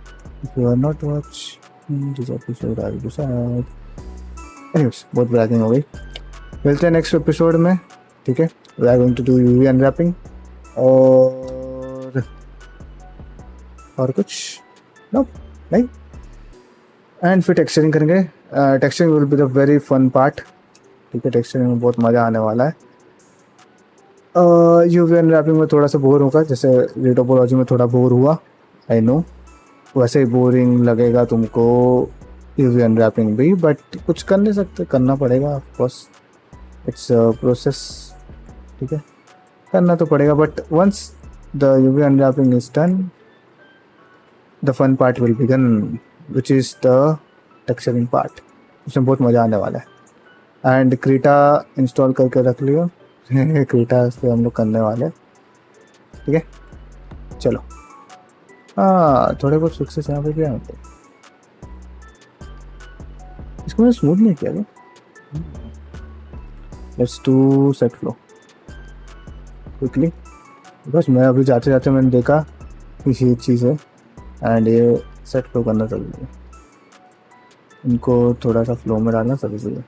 If you are not watching this episode, I will be sad. Anyways, बहुत bragging हो गई। मिलते हैं next episode में। ठीक है, we are going to do UV unwrapping और कुछ नो नहीं, एंड फिर टेक्सचरिंग करेंगे। Texturing will be the very fun part. ठीक है, टेक्सचरिंग में बहुत मज़ा आने वाला है। यूवी अनरैपिंग में थोड़ा सा बोर होगा, जैसे रेटोपोलॉजी में थोड़ा बोर हुआ, आई नो, वैसे ही बोरिंग लगेगा तुमको यूवी अनरैपिंग भी, बट कुछ कर नहीं सकते, करना पड़ेगा ऑफकोर्स, इट्स प्रोसेस। ठीक है, करना तो पड़ेगा, but once the UV unwrapping is done, the fun part will begin, which is the texturing part. उसमें बहुत मज़ा आने वाला है। एंड क्रीटा इंस्टॉल करके रख लियो क्रीटा इस पर हम लोग करने वाले हैं। ठीक है, चलो। हाँ, थोड़े बहुत फिक्सेस यहाँ पे क्या होते हैं, इसको मैंने स्मूथ नहीं किया। Let's do set flow quickly, बस मैं अभी जाते जाते मैंने देखा कि ये चीज़ है एंड ये सेट फ्लो करना ज़रूरी है। इनको थोड़ा सा फ्लो में डालना ज़रूरी है,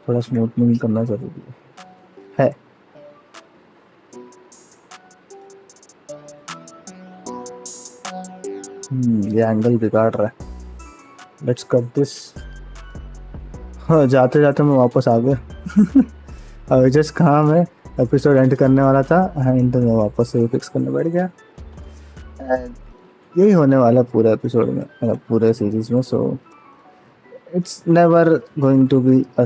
थोड़ा स्मूथनिंग करना ज़रूरी है। ये एंगल बिगाड़ रहा है. Let's cut this. हाँ, जाते जाते मैं वापस आ गया. अभी जस्ट कहाँ मैं एपिसोड एंड करने वाला था एंड मैं वापस से फिक्स करने बैठ गया. एंड यही होने वाला पूरे एपिसोड में, मतलब पूरे सीरीज में. So it's never going to be a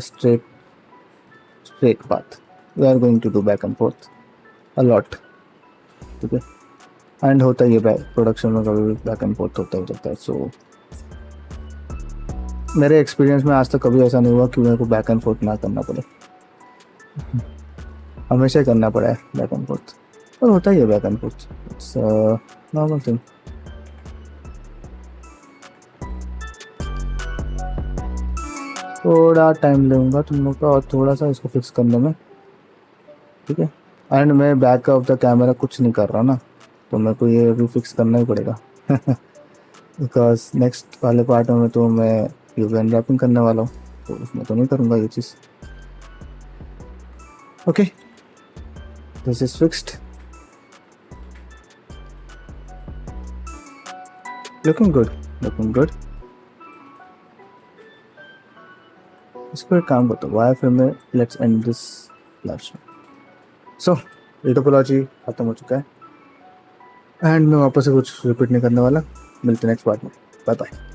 straight path. We are going to do back and forth a lot. ठीक है. एंड होता ही है प्रोडक्शन में, कभी भी बैक एंड फोर्थ होता ही रहता है. सो मेरे एक्सपीरियंस में आज तक कभी ऐसा नहीं हुआ कि मेरे को बैक एंड फोर्थ ना करना पड़े. हमेशा करना पड़ा है बैक एंड फोर्थ, और होता ही है back and fourth. It's normal thing. थोड़ा टाइम लूँगा तुम लोग का और थोड़ा सा इसको फिक्स करने में. ठीक है. एंड मैं बैक ऑफ द कैमरा कुछ नहीं कर रहा ना, तो मेरे को ये भी फिक्स करना ही पड़ेगा. बिकॉज नेक्स्ट वाले पार्ट में तो मैं यूवी अनरैपिंग करने वाला हूँ, तो उसमें तो नहीं करूँगा ये चीज़. Okay, this is fixed. Looking good, looking good. इसको एक काम करता हूँ, वाई फिर में let's end this live stream. So topology खत्म हो चुका है एंड मैं वापस से कुछ रिपीट नहीं करने वाला. मिलते हैं नेक्स्ट पार्ट में. Bye bye.